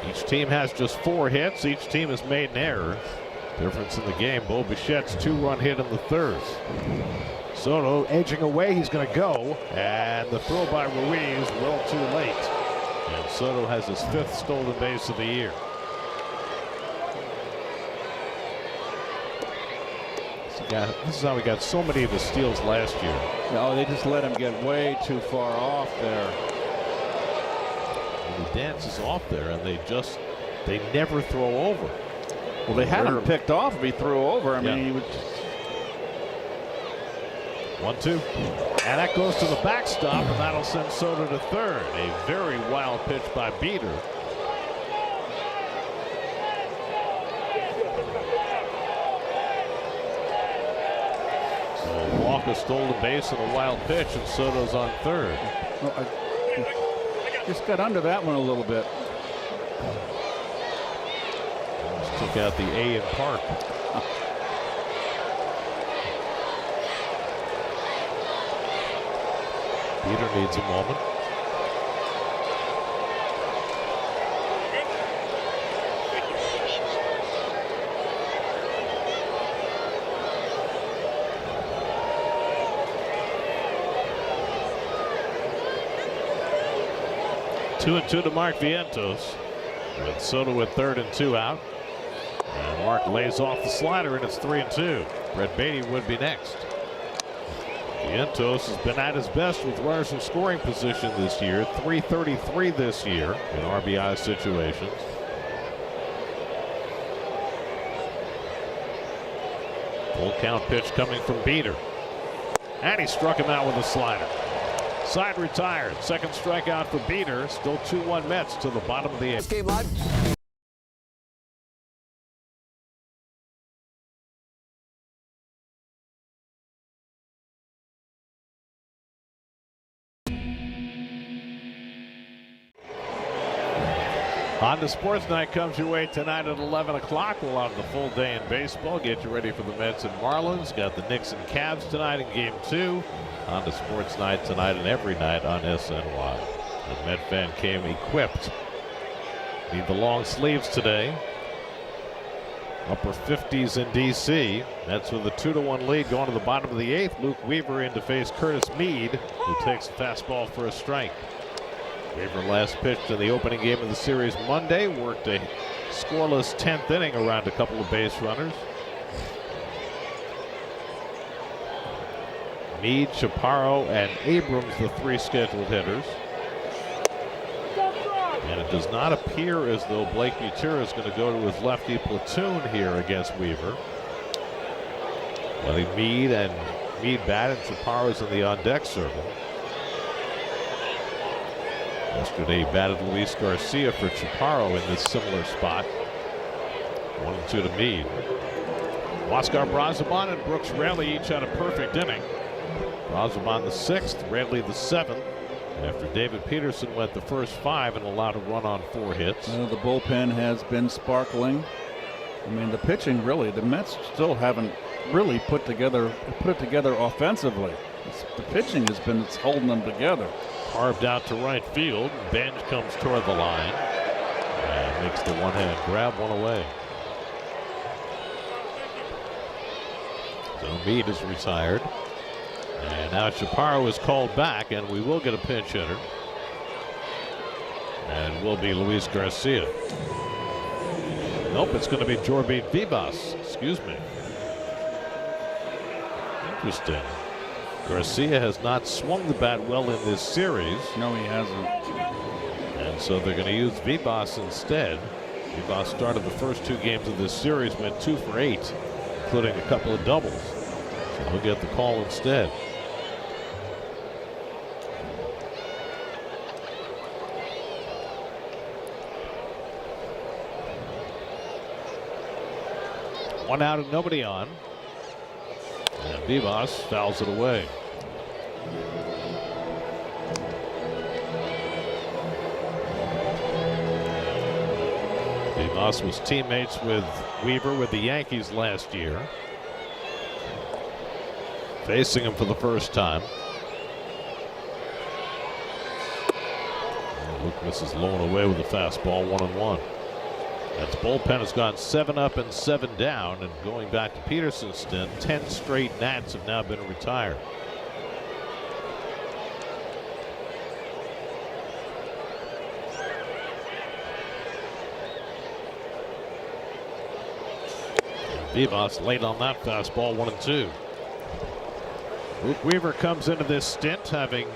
Each team has just 4 hits. Each team has made an error. Difference in the game. Bo Bichette's 2-run hit in the third. Soto edging away. He's going to go. And the throw by Ruiz, a little too late. And Soto has his 5th stolen base of the year. This is how he got so many of his steals last year. No, they just let him get way too far off there. And he dances off there, and they never throw over. Well, they had him picked off if he threw over. I mean, he would. 1-2. And that goes to the backstop, and that'll send Soto to third. A very wild pitch by Beater. Walker stole the base on a wild pitch, and Soto's on third. Well, I just got under that one a little bit. Just took out the A in Park. Peter needs a moment. Two and 2 to Mark Vientos, with Soto at third and 2 out. And Mark lays off the slider, and it's 3-2. Brett Beatty would be next. Vientos has been at his best with runners in scoring position this year. 333 this year in RBI situations. Full count pitch coming from Beater. And he struck him out with a slider. Side retired. Second strikeout for Beater. Still 2-1 Mets to the bottom of the 8th. Game live. Honda Sports Night comes your way tonight at 11 o'clock. We'll have the full day in baseball. Get you ready for the Mets and Marlins. Got the Knicks and Cavs tonight in Game 2. Honda Sports Night tonight and every night on SNY. The Met fan came equipped. Need the long sleeves today. Upper 50s in D.C. That's with a 2-1 lead going to the bottom of the 8th. Luke Weaver in to face Curtis Mead, who takes a fastball for a strike. Weaver last pitched in the opening game of the series Monday. Worked a scoreless 10th inning around a couple of base runners. Mead, Chaparro, and Abrams, the 3 scheduled hitters. And it does not appear as though Blake Butura is going to go to his lefty platoon here against Weaver. Letting Mead bat, and Chaparro's in the on-deck circle. Yesterday he batted Luis Garcia for Chaparro in this similar spot. 1-2 to Mead. Oscar Brazoban and Brooks Raley each had a perfect inning. Brazoban the 6th, Raley the 7th. After David Peterson went the first 5 and allowed a run on 4 hits. The bullpen has been sparkling. I mean, the pitching really, the Mets still haven't really put it together offensively. The pitching has been holding them together. Carved out to right field. Bench comes toward the line and makes the one-hand grab, one away. So Mead is retired. And now Chaparro is called back, and we will get a pinch hitter. And will be Luis Garcia. Nope, it's going to be Jorbit Vivas. Excuse me. Interesting. Garcia has not swung the bat well in this series. No, he hasn't. And so they're going to use Vivas instead. Vivas started the first 2 games of this series, went 2 for 8, including a couple of doubles. So he'll get the call instead. One out and nobody on. And Vivas fouls it away. Vivas was teammates with Weaver with the Yankees last year. Facing him for the first time. And Luke misses low and away with a fastball, 1-1. That's bullpen has gone 7 up and 7 down, and going back to Peterson's stint, 10 straight Nats have now been retired. And Vivas late on that fastball, 1-2. Luke Weaver comes into this stint having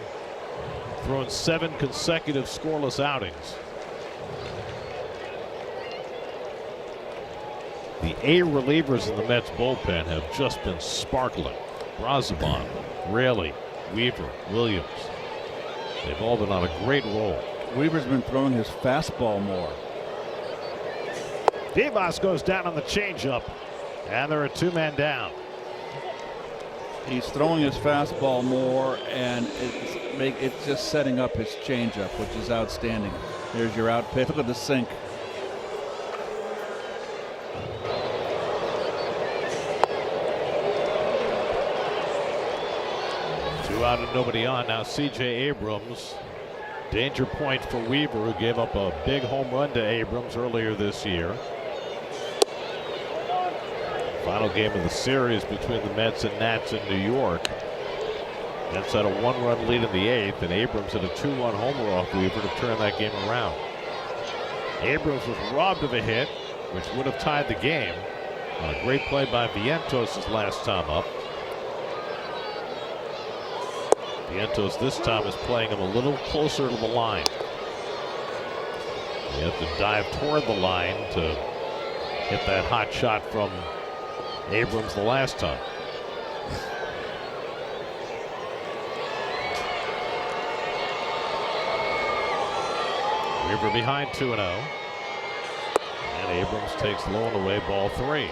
thrown 7 consecutive scoreless outings. The A relievers in the Mets bullpen have just been sparkling. Brazoban, Raley, Weaver, Williams. They've all been on a great roll. Weaver's been throwing his fastball more. Vivas goes down on the changeup, and they're a 2-man down. He's throwing his fastball more, and it's just setting up his changeup, which is outstanding. Here's your out pitch. Look at the sink. Out and nobody on. Now C.J. Abrams, danger point for Weaver, who gave up a big home run to Abrams earlier this year. Final game of the series between the Mets and Nats in New York. Mets had a 1-run lead in the 8th, and Abrams had a 2-1 homer off Weaver to turn that game around. Abrams was robbed of a hit, which would have tied the game. A great play by Vientos his last time up. Vientos this time is playing him a little closer to the line. You have to dive toward the line to hit that hot shot from Abrams the last time. Weaver behind 2-0. And Abrams takes low and away, ball 3.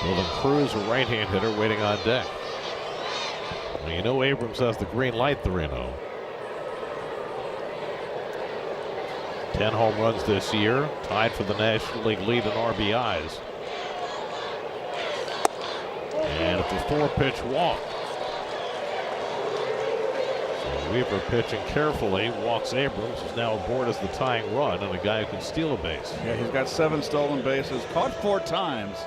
Wilden Cruz, a right-hand hitter, waiting on deck. Well, you know Abrams has the green light, 3-0. 10 home runs this year, tied for the National League lead in RBIs. And it's a 4-pitch walk. So Weaver pitching carefully, walks Abrams, who's now aboard as the tying run, and a guy who can steal a base. Yeah, he's got 7 stolen bases, caught 4 times.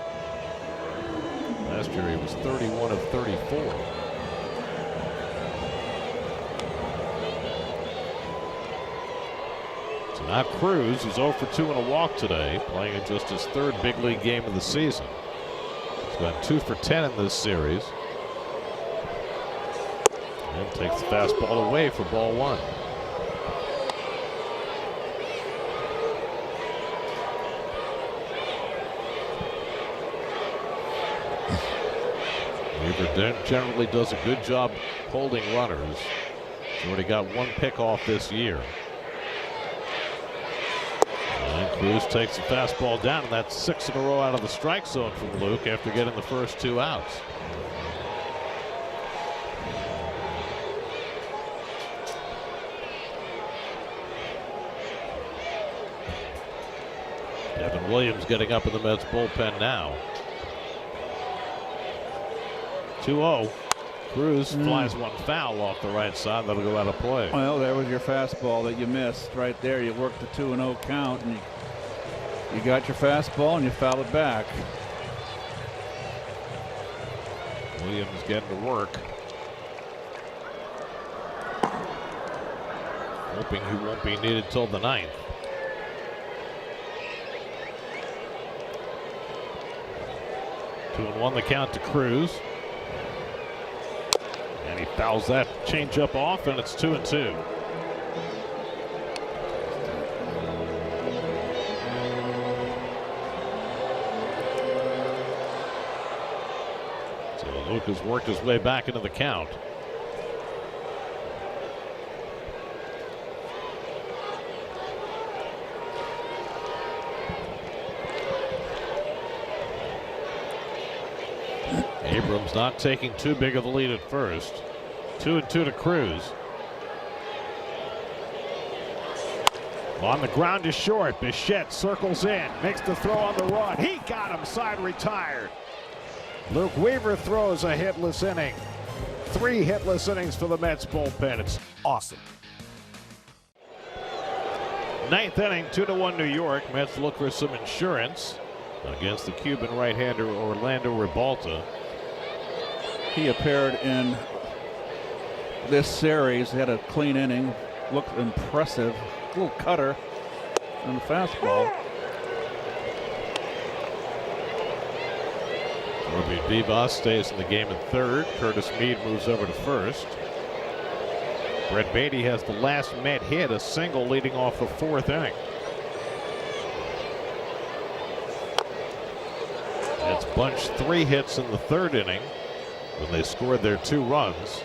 Last year he was 31 of 34. So now Cruz, who's 0 for 2 in a walk today, playing in just his 3rd big league game of the season. He's gone 2 for 10 in this series. And takes the fastball away for ball 1. Weaver generally does a good job holding runners. He's already got 1 pickoff this year. And Cruz takes the fastball down, and that's 6 in a row out of the strike zone from Luke after getting the first 2 outs. Devin Williams getting up in the Mets bullpen now. 2-0. Cruz flies 1 foul off the right side. That'll go out of play. Well, there was your fastball that you missed right there. You worked the 2-0 count, and you got your fastball and you fouled it back. Williams getting to work. Hoping he won't be needed till the 9th. Two and 1 the count to Cruz. And he fouls that changeup off, and it's 2-2. So Luke has worked his way back into the count. Abrams not taking too big of a lead at first. 2-2 to Cruz. On the ground is short. Bichette circles in, makes the throw on the run. He got him, side retired. Luke Weaver throws a hitless inning. 3 hitless innings for the Mets bullpen. It's awesome. 9th inning, 2-1 New York. Mets look for some insurance against the Cuban right-hander Orlando Ribalta. He appeared in this series, had a clean inning, looked impressive. Little cutter on the fastball. Robbie Vivas stays in the game in 3rd. Curtis Mead moves over to 1st. Brett Beatty has the last Met hit, a single leading off the 4th inning. That's bunched 3 hits in the 3rd inning when they scored their 2 runs.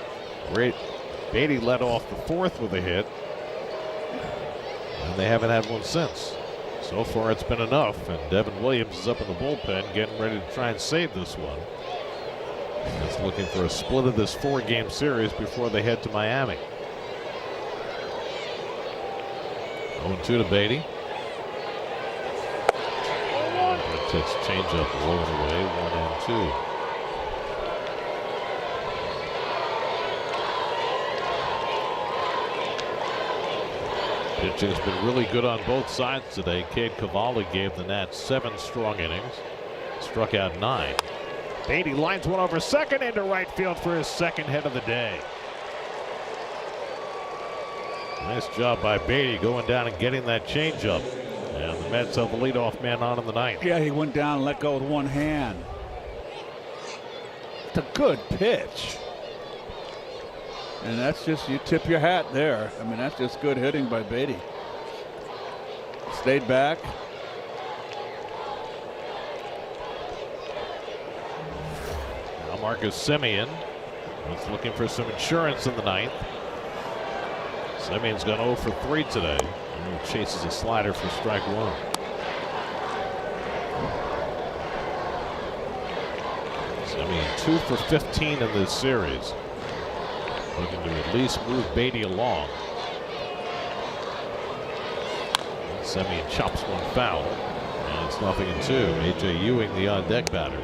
Beatty led off the 4th with a hit, and they haven't had one since. So far it's been enough, and Devin Williams is up in the bullpen getting ready to try and save this one. He's looking for a split of this 4-game series before they head to Miami. 0-2 to Beatty. Takes changeup low and away, 1-2. Pitching's been really good on both sides today. Cade Cavalli gave the Nats 7 strong innings, struck out 9. Beatty lines one over second into right field for his 2nd hit of the day. Nice job by Beatty going down and getting that changeup. And the Mets have the leadoff man on in the 9th. Yeah, he went down and let go with 1 hand. It's a good pitch. And that's just, you tip your hat there. I mean, that's just good hitting by Beatty. Stayed back. Now Marcus Semien is looking for some insurance in the 9th. Semien's gone 0 for 3 today. And he chases a slider for strike 1. Semien 2 for 15 in this series. Looking to at least move Beatty along. Semien chops one foul, and it's 0-2. A.J. Ewing, the on-deck batter.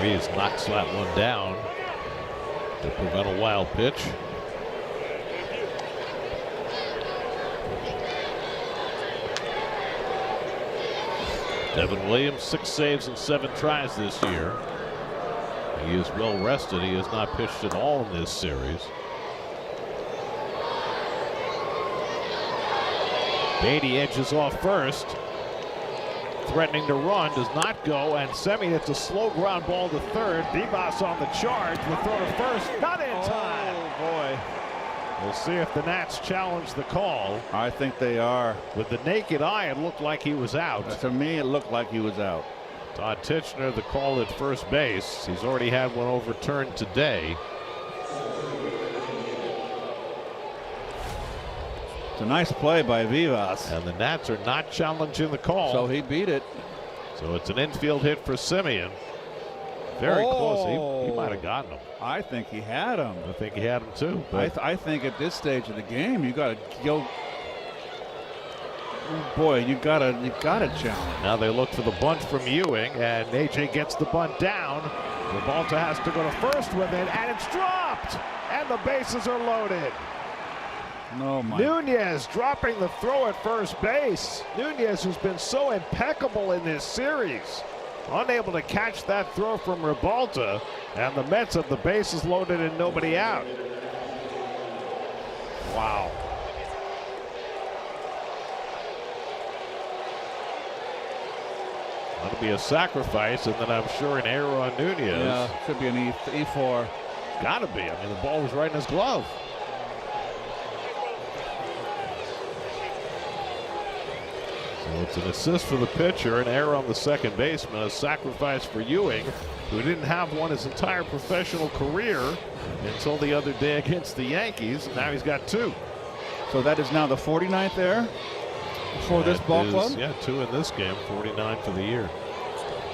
Reeves knocks that one down to prevent a wild pitch. Devin Williams, 6 saves and 7 tries this year. He is well rested. He has not pitched at all in this series. Beatty edges off first. Threatening to run, does not go, and Semien hits a slow ground ball to third. Vivas on the charge, the throw to first, not in time. Oh boy. We'll see if the Nats challenge the call. I think they are. With the naked eye, it looked like he was out. To me, it looked like he was out. Todd Tichenor, the call at first base. He's already had one overturned today. It's a nice play by Vivas. And the Nats are not challenging the call. So he beat it. So it's an infield hit for Semien. Very close. He might have gotten him. I think he had him. I think he had him too. But I think at this stage of the game, you got to go. Boy, you gotta challenge. now they look for the bunt from Ewing, and AJ gets the bunt down. Rebalta has to go to first with it, and it's dropped, and the bases are loaded. No, my. Nunez dropping the throw at first base. Nunez, who's been so impeccable in this series, unable to catch that throw from Rebalta, and the Mets have the bases loaded and nobody out. Wow. That'll be a sacrifice, and then I'm sure an error on Nunez. Yeah, could be an E4. Gotta be. I mean, the ball was right in his glove. So it's an assist for the pitcher, an error on the second baseman, a sacrifice for Ewing, who didn't have one his entire professional career until the other day against the Yankees. Now he's got 2. So that is now the 49th error for this ball club? Yeah, 2 in this game, 49 for the year.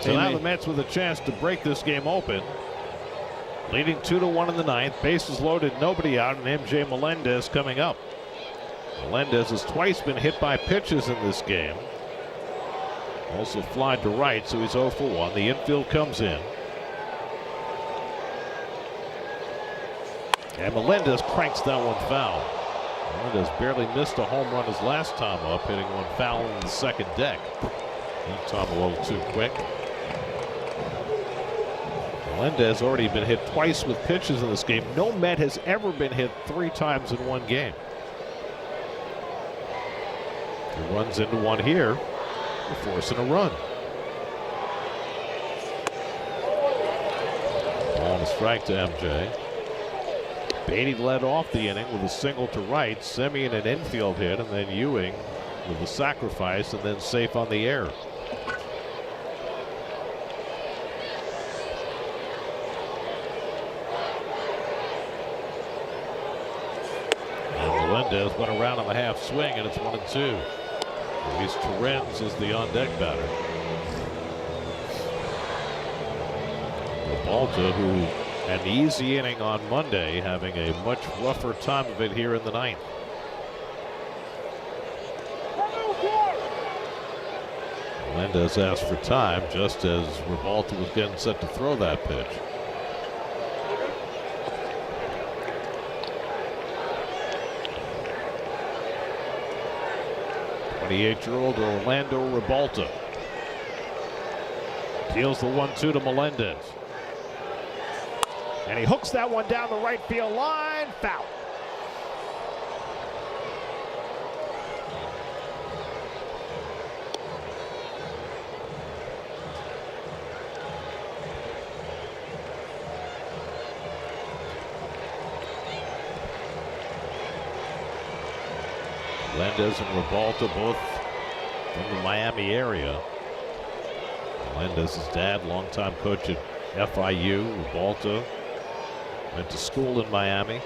So now the Mets with a chance to break this game open. Leading 2-1 in the 9th. Bases loaded, nobody out, and MJ Melendez coming up. Melendez has twice been hit by pitches in this game. Also flied to right, so he's 0 for 1. The infield comes in. And Melendez cranks that one foul. Melendez barely missed a home run his last time up, hitting one foul in the second deck. That time a little too quick. Melendez already been hit twice with pitches in this game. No Met has ever been hit 3 times in one game. He runs into one here, forcing a run. Ball and a strike to MJ. Beatty led off the inning with a single to right. Semien an infield hit, and then Ewing with a sacrifice, and then safe on the air. And Melendez went around on the half swing, and it's 1-2. Luis Torrens is the on-deck batter. Rebalta, who had an easy inning on Monday, having a much rougher time of it here in the 9th. Melendez asked for time just as Rebalta was getting set to throw that pitch. The 28-year-old Orlando Rebalta deals the 1-2 to Melendez. And he hooks that one down the right field line. Foul. Melendez and Rebalta both from the Miami area. Melendez's dad, longtime coach at FIU. Rebalta Went to school in Miami.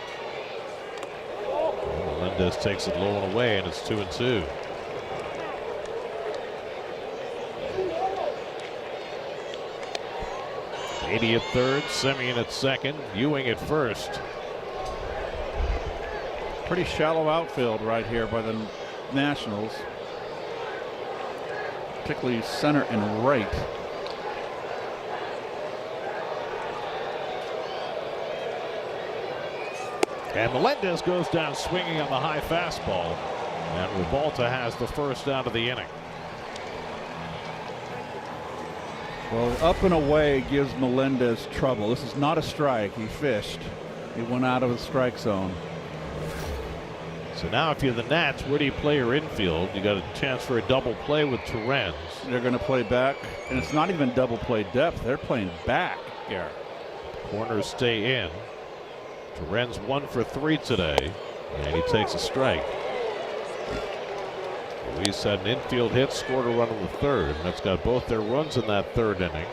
Melendez takes it low and away, and it's 2-2. Beatty at third, Semien at second, Ewing at first. Pretty shallow outfield right here by the Nationals, particularly center and right. And Melendez goes down swinging on the high fastball, and Rebalta has the first out of the inning. Well, up and away gives Melendez trouble. This is not a strike. He fished. He went out of the strike zone. So now if you're the Nats, where do you play your infield? You got a chance for a double play with Torrens. They're going to play back, and it's not even double play depth. They're playing back here. Corners stay in. Torrens 1 for 3 today, and he takes a strike. Luis had an infield hit, scored a run in the third, and that's got both their runs in that third inning.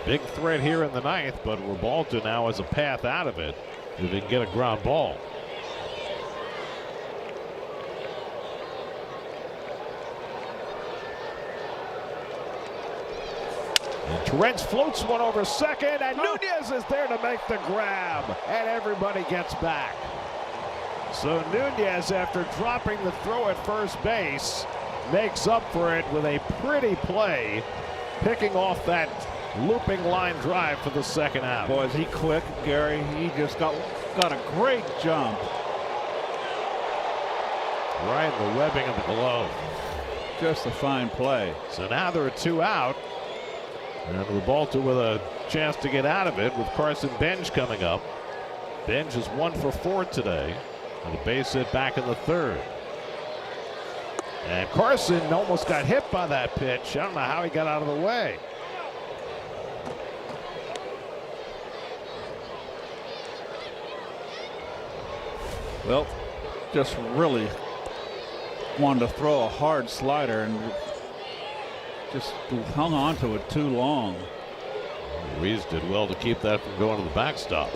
Big threat here in the ninth, but Rebalta now has a path out of it if he can get a ground ball. And Torrens floats one over second, and Nunez is there to make the grab, and everybody gets back. So Nunez, after dropping the throw at first base, makes up for it with a pretty play, picking off that looping line drive for the second out. Boy, is he quick, Gary. He just got a great jump. Right in the webbing of the glove. Just a fine play. So now there are 2 out. And Rebalta with a chance to get out of it with Carson Benj coming up. Benj is 1 for 4 today. And a base hit back in the third. And Carson almost got hit by that pitch. I don't know how he got out of the way. Well, just really wanted to throw a hard slider and just hung on to it too long. Ruiz did well to keep that from going to the backstop.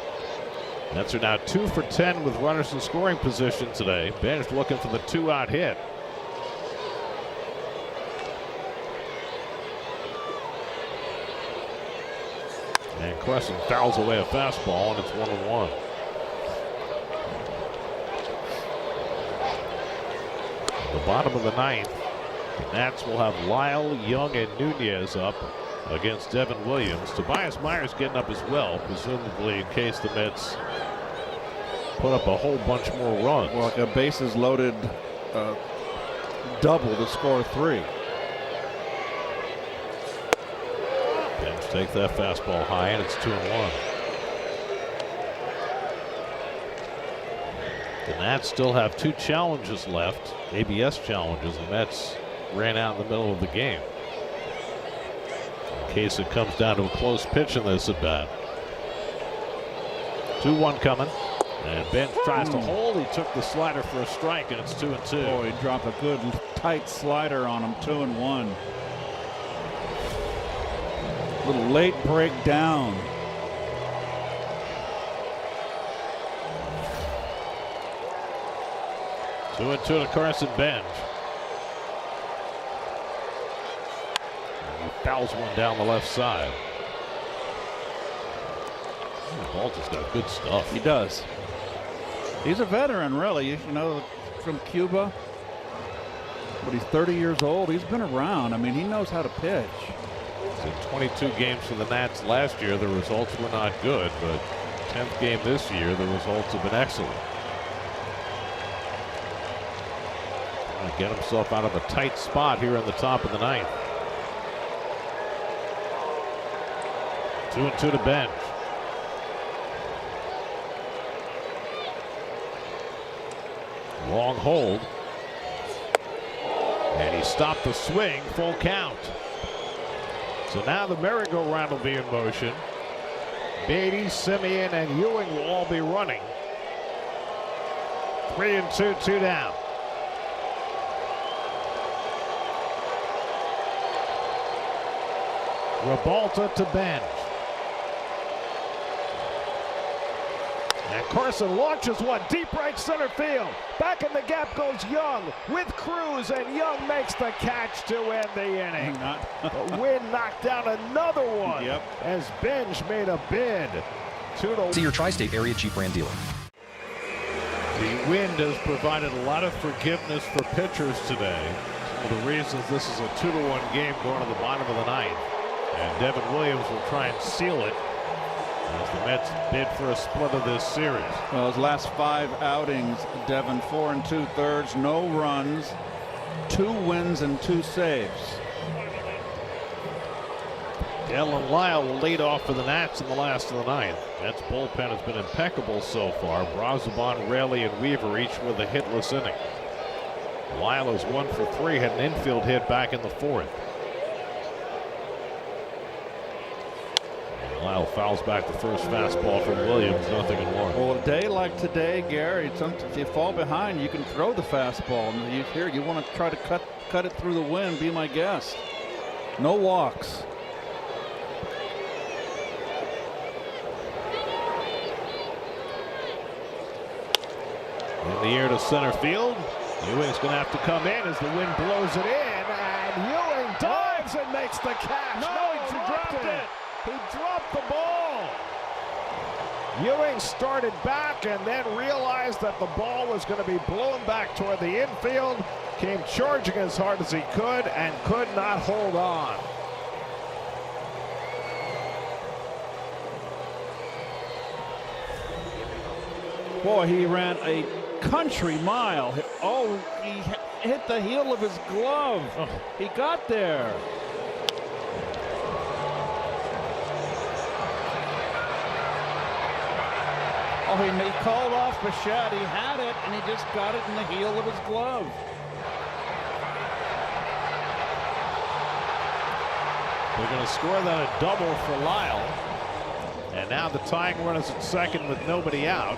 Nets are now 2 for 10 with runners in scoring position today. Benj looking for the 2-out hit. And Carson fouls away a fastball, and it's 1-1. The bottom of the ninth, the Nats will have Lyle, Young, and Nunez up against Devin Williams. Tobias Myers getting up as well, presumably in case the Mets put up a whole bunch more runs. Well, like a bases loaded double to score 3. Benj takes that fastball high, and it's 2-1. The Nats still have 2 challenges left, ABS challenges. The Mets ran out in the middle of the game. In case it comes down to a close pitch in this at bat. 2-1 coming. And Benj tries to hold. He took the slider for a strike, and it's 2-2. Oh, he dropped a good tight slider on him. 2-1. Little late break down. Two and 2 to Carson Benj. And he fouls one down the left side. Balta's got good stuff. He does. He's a veteran, really. You know, from Cuba. But he's 30 years old. He's been around. I mean, he knows how to pitch. In 22 games for the Nats last year, the results were not good, but 10th game this year, the results have been excellent. Trying to get himself out of a tight spot here in the top of the ninth. 2 and 2 to Benj. Long hold. And he stopped the swing, full count. So now the merry-go-round will be in motion. Beatty, Semien, and Ewing will all be running. 3 and 2, 2 down. Rebalta to Benj. And Carson launches one deep right center field. Back in the gap goes Young with Cruz, and Young makes the catch to end the inning. The Wind knocked down another one as Benj made a bid. 2-0. See your tri-state area Jeep brand dealer. The Wind has provided a lot of forgiveness for pitchers today. One of the reasons this is a 2-1 game going to the bottom of the ninth. And Devin Williams will try and seal it as the Mets bid for a split of this series. Well, his last 5 outings, Devin 4 2/3, no runs, 2 wins and 2 saves. Dylan Lyle will lead off for the Nats in the last of the ninth. Mets bullpen has been impeccable so far. Brazoban, Raley, and Weaver each with a hitless inning. Lyle is 1 for 3, had an infield hit back in the 4th. Lyle fouls back the first fastball from Williams, 0-1. Well, a day like today, Gary, if you fall behind, you can throw the fastball. And you want to try to cut it through the wind. Be my guest. No walks. In the air to center field. Ewing's going to have to come in as the wind blows it in, And Ewing dives and makes the catch. No, he dropped it. He dropped the ball. Ewing started back and then realized that the ball was going to be blown back toward the infield. Came charging as hard as he could and could not hold on. Boy, he ran a country mile. Oh, he hit the heel of his glove. He got there. Oh, he called off Bichette. He had it, and he just got it in the heel of his glove. They're going to score that a double for Lyle. And now the tying run is at second with nobody out.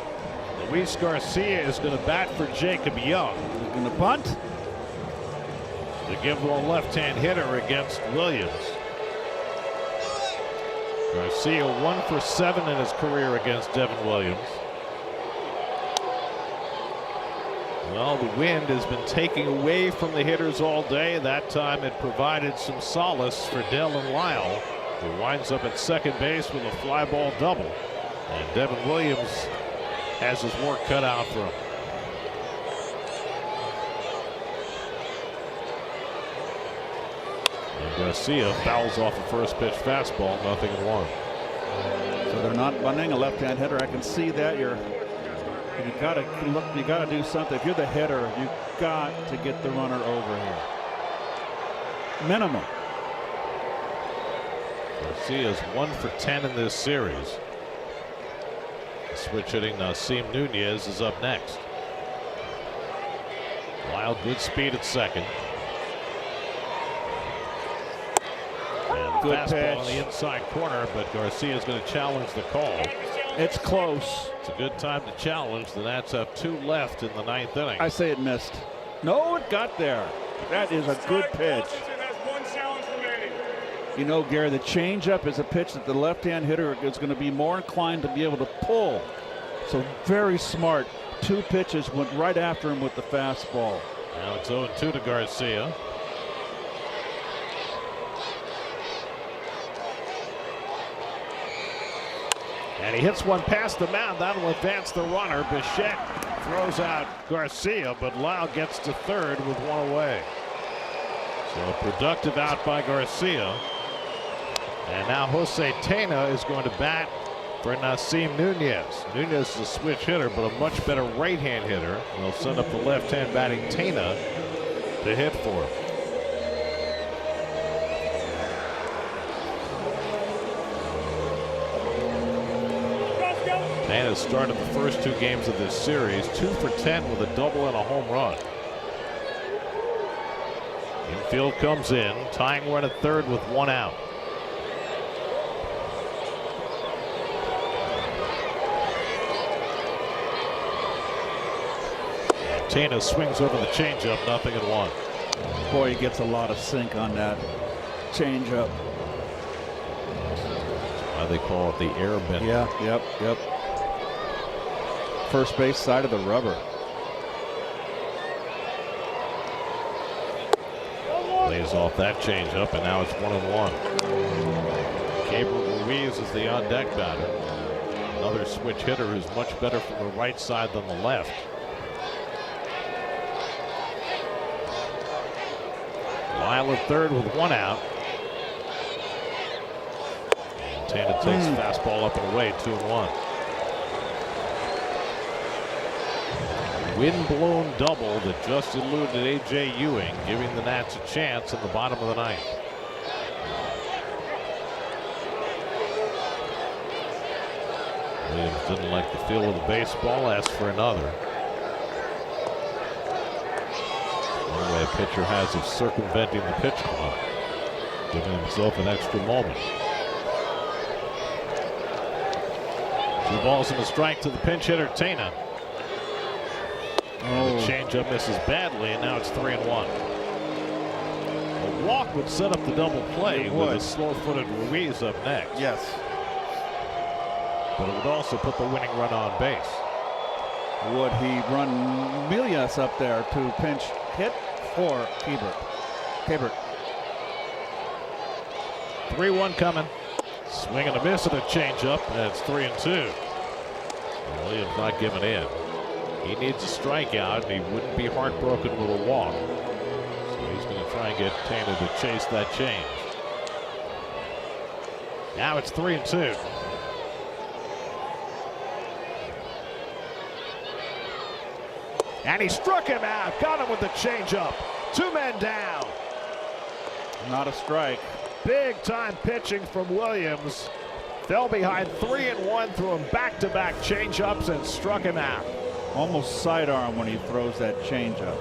Luis Garcia is going to bat for Jacob Young. He's going to bunt to give the left-hand hitter against Williams. Garcia 1 for 7 in his career against Devin Williams. Well, the wind has been taking away from the hitters all day. That time it provided some solace for Dylan Lyle, who winds up at second base with a fly ball double. And Devin Williams has his work cut out for him. And Garcia fouls off a first pitch fastball, 0-1. So they're not bunting a left-hand hitter. I can see that. You got to look. You got to do something. If you're the hitter, you got to get the runner over here. Minimum. Garcia's 1 for 10 in this series. Switch hitting Nasim Nunez is up next. Lyle, good speed at second. And good fastball pitch on the inside corner, but Garcia is going to challenge the call. It's close. It's a good time to challenge. The Nats have 2 left in the 9th inning. I say it missed. No, it got there. That is a good pitch. You know, Gary, the changeup is a pitch that the left-hand hitter is going to be more inclined to be able to pull. So very smart. 2 pitches went right after him with the fastball. Now it's 0-2 to Garcia. And he hits one past the mound. That'll advance the runner. Bichette throws out Garcia, but Lyle gets to third with 1 away. So a productive out by Garcia. And now Jose Tena is going to bat for Nasim Nunez. Nunez is a switch hitter, but a much better right-hand hitter. They'll send up the left-hand batting Tena to hit for him. Tena started the first 2 games of this series, 2 for 10 with a double and a home run. Infield comes in, tying run at third with 1 out. Tena swings over the changeup, 0-1. Boy, he gets a lot of sink on that changeup. They call it the air bender. Yeah, yep. first base side of the rubber. Lays off that changeup, and now it's 1-1. Gabriel Ruiz is the on-deck batter. Another switch hitter who's much better from the right side than the left. Lyle at third with 1 out. Tana takes fastball up and away, 2-1. Wind-blown double that just eluded A.J. Ewing, giving the Nats a chance in the bottom of the ninth. Williams didn't like the feel of the baseball, asked for another. One way a pitcher has of circumventing the pitch clock, giving himself an extra moment. 2 balls and a strike to the pinch hitter, Tana. And the changeup misses badly, and now it's 3-1. A walk would set up the double play with a slow-footed Ruiz up next. Yes. But it would also put the winning run on base. Would he run Milias up there to pinch hit for Hebert? 3-1 coming. Swing and a miss and a changeup, and it's 3-2. Williams not giving in. He needs a strikeout, and he wouldn't be heartbroken with a walk. So he's going to try and get Tana to chase that change. Now it's 3-2. And he struck him out. Got him with the changeup. 2 men down. Not a strike. Big time pitching from Williams. Fell behind 3-1, threw him back-to-back changeups and struck him out. Almost sidearm when he throws that changeup.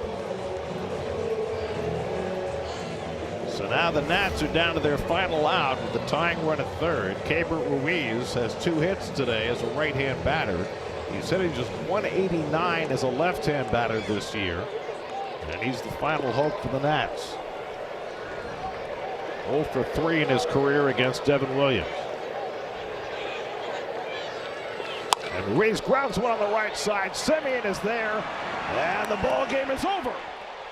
So now the Nats are down to their final out with the tying run at third. Gabriel Ruiz has 2 hits today as a right-hand batter. He's hitting just 189 as a left-hand batter this year, and he's the final hope for the Nats. 0 for 3 in his career against Devin Williams. And Ruiz grounds one on the right side. Semien is there, and the ball game is over.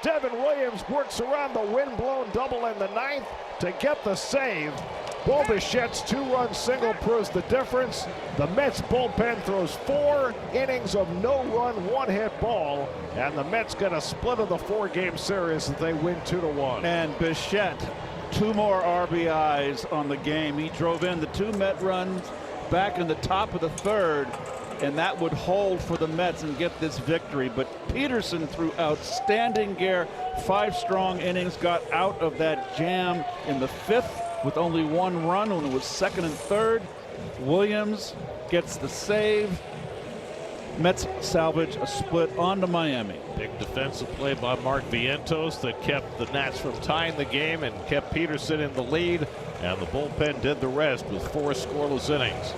Devin Williams works around the wind-blown double in the ninth to get the save. Bo Bichette's 2-run single proves the difference. The Mets bullpen throws 4 innings of no-run, 1-hit ball, and the Mets get a split of the 4-game series as they win 2-1. And Bichette, 2 more RBIs on the game. He drove in the 2 Met runs back in the top of the third, and that would hold for the Mets and get this victory. But Peterson threw outstanding gear, 5 strong innings, got out of that jam in the 5th with only 1 run when it was 2nd and 3rd. Williams gets the save. Mets salvage a split on to Miami. Big defensive play by Mark Vientos that kept the Nats from tying the game and kept Peterson in the lead, and the bullpen did the rest with 4 scoreless innings.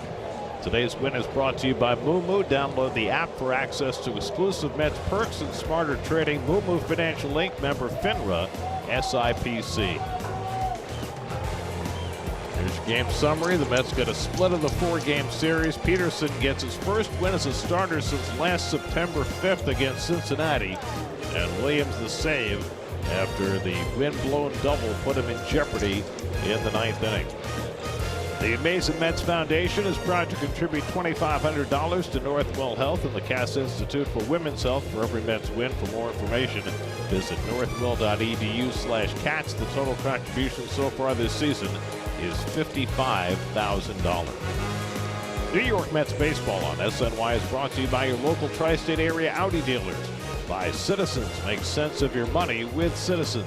Today's win is brought to you by Moo. Download the app for access to exclusive Mets perks and smarter trading. Moo Financial Inc. member FINRA SIPC. Here's your game summary. The Mets get a split of the 4-game series. Peterson gets his first win as a starter since last September 5th against Cincinnati. And Williams the save after the wind-blown double put him in jeopardy in the 9th inning. The Amazing Mets Foundation is proud to contribute $2,500 to Northwell Health and the Cass Institute for Women's Health for every Mets win. For more information, visit northwell.edu/cats. The total contribution so far this season is $55,000. New York Mets baseball on SNY is brought to you by your local tri-state area Audi dealers. By Citizens, make sense of your money with Citizens.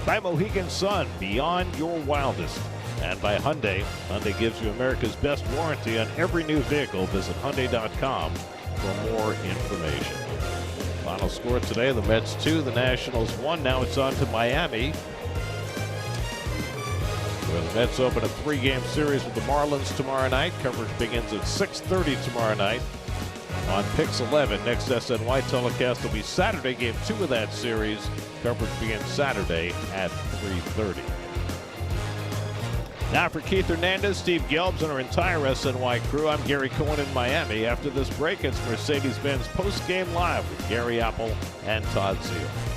By Mohegan Sun, beyond your wildest. And by Hyundai. Hyundai gives you America's best warranty on every new vehicle. Visit Hyundai.com for more information. Final score today, the Mets 2, the Nationals 1. Now it's on to Miami, where the Mets open a 3-game series with the Marlins tomorrow night. Coverage begins at 6:30 tomorrow night on Pix 11. Next SNY telecast will be Saturday, game 2 of that series. Coverage begins Saturday at 3:30. Now for Keith Hernandez, Steve Gelbs, and our entire SNY crew, I'm Gary Cohen in Miami. After this break, it's Mercedes-Benz Post Game Live with Gary Apple and Todd Zeal.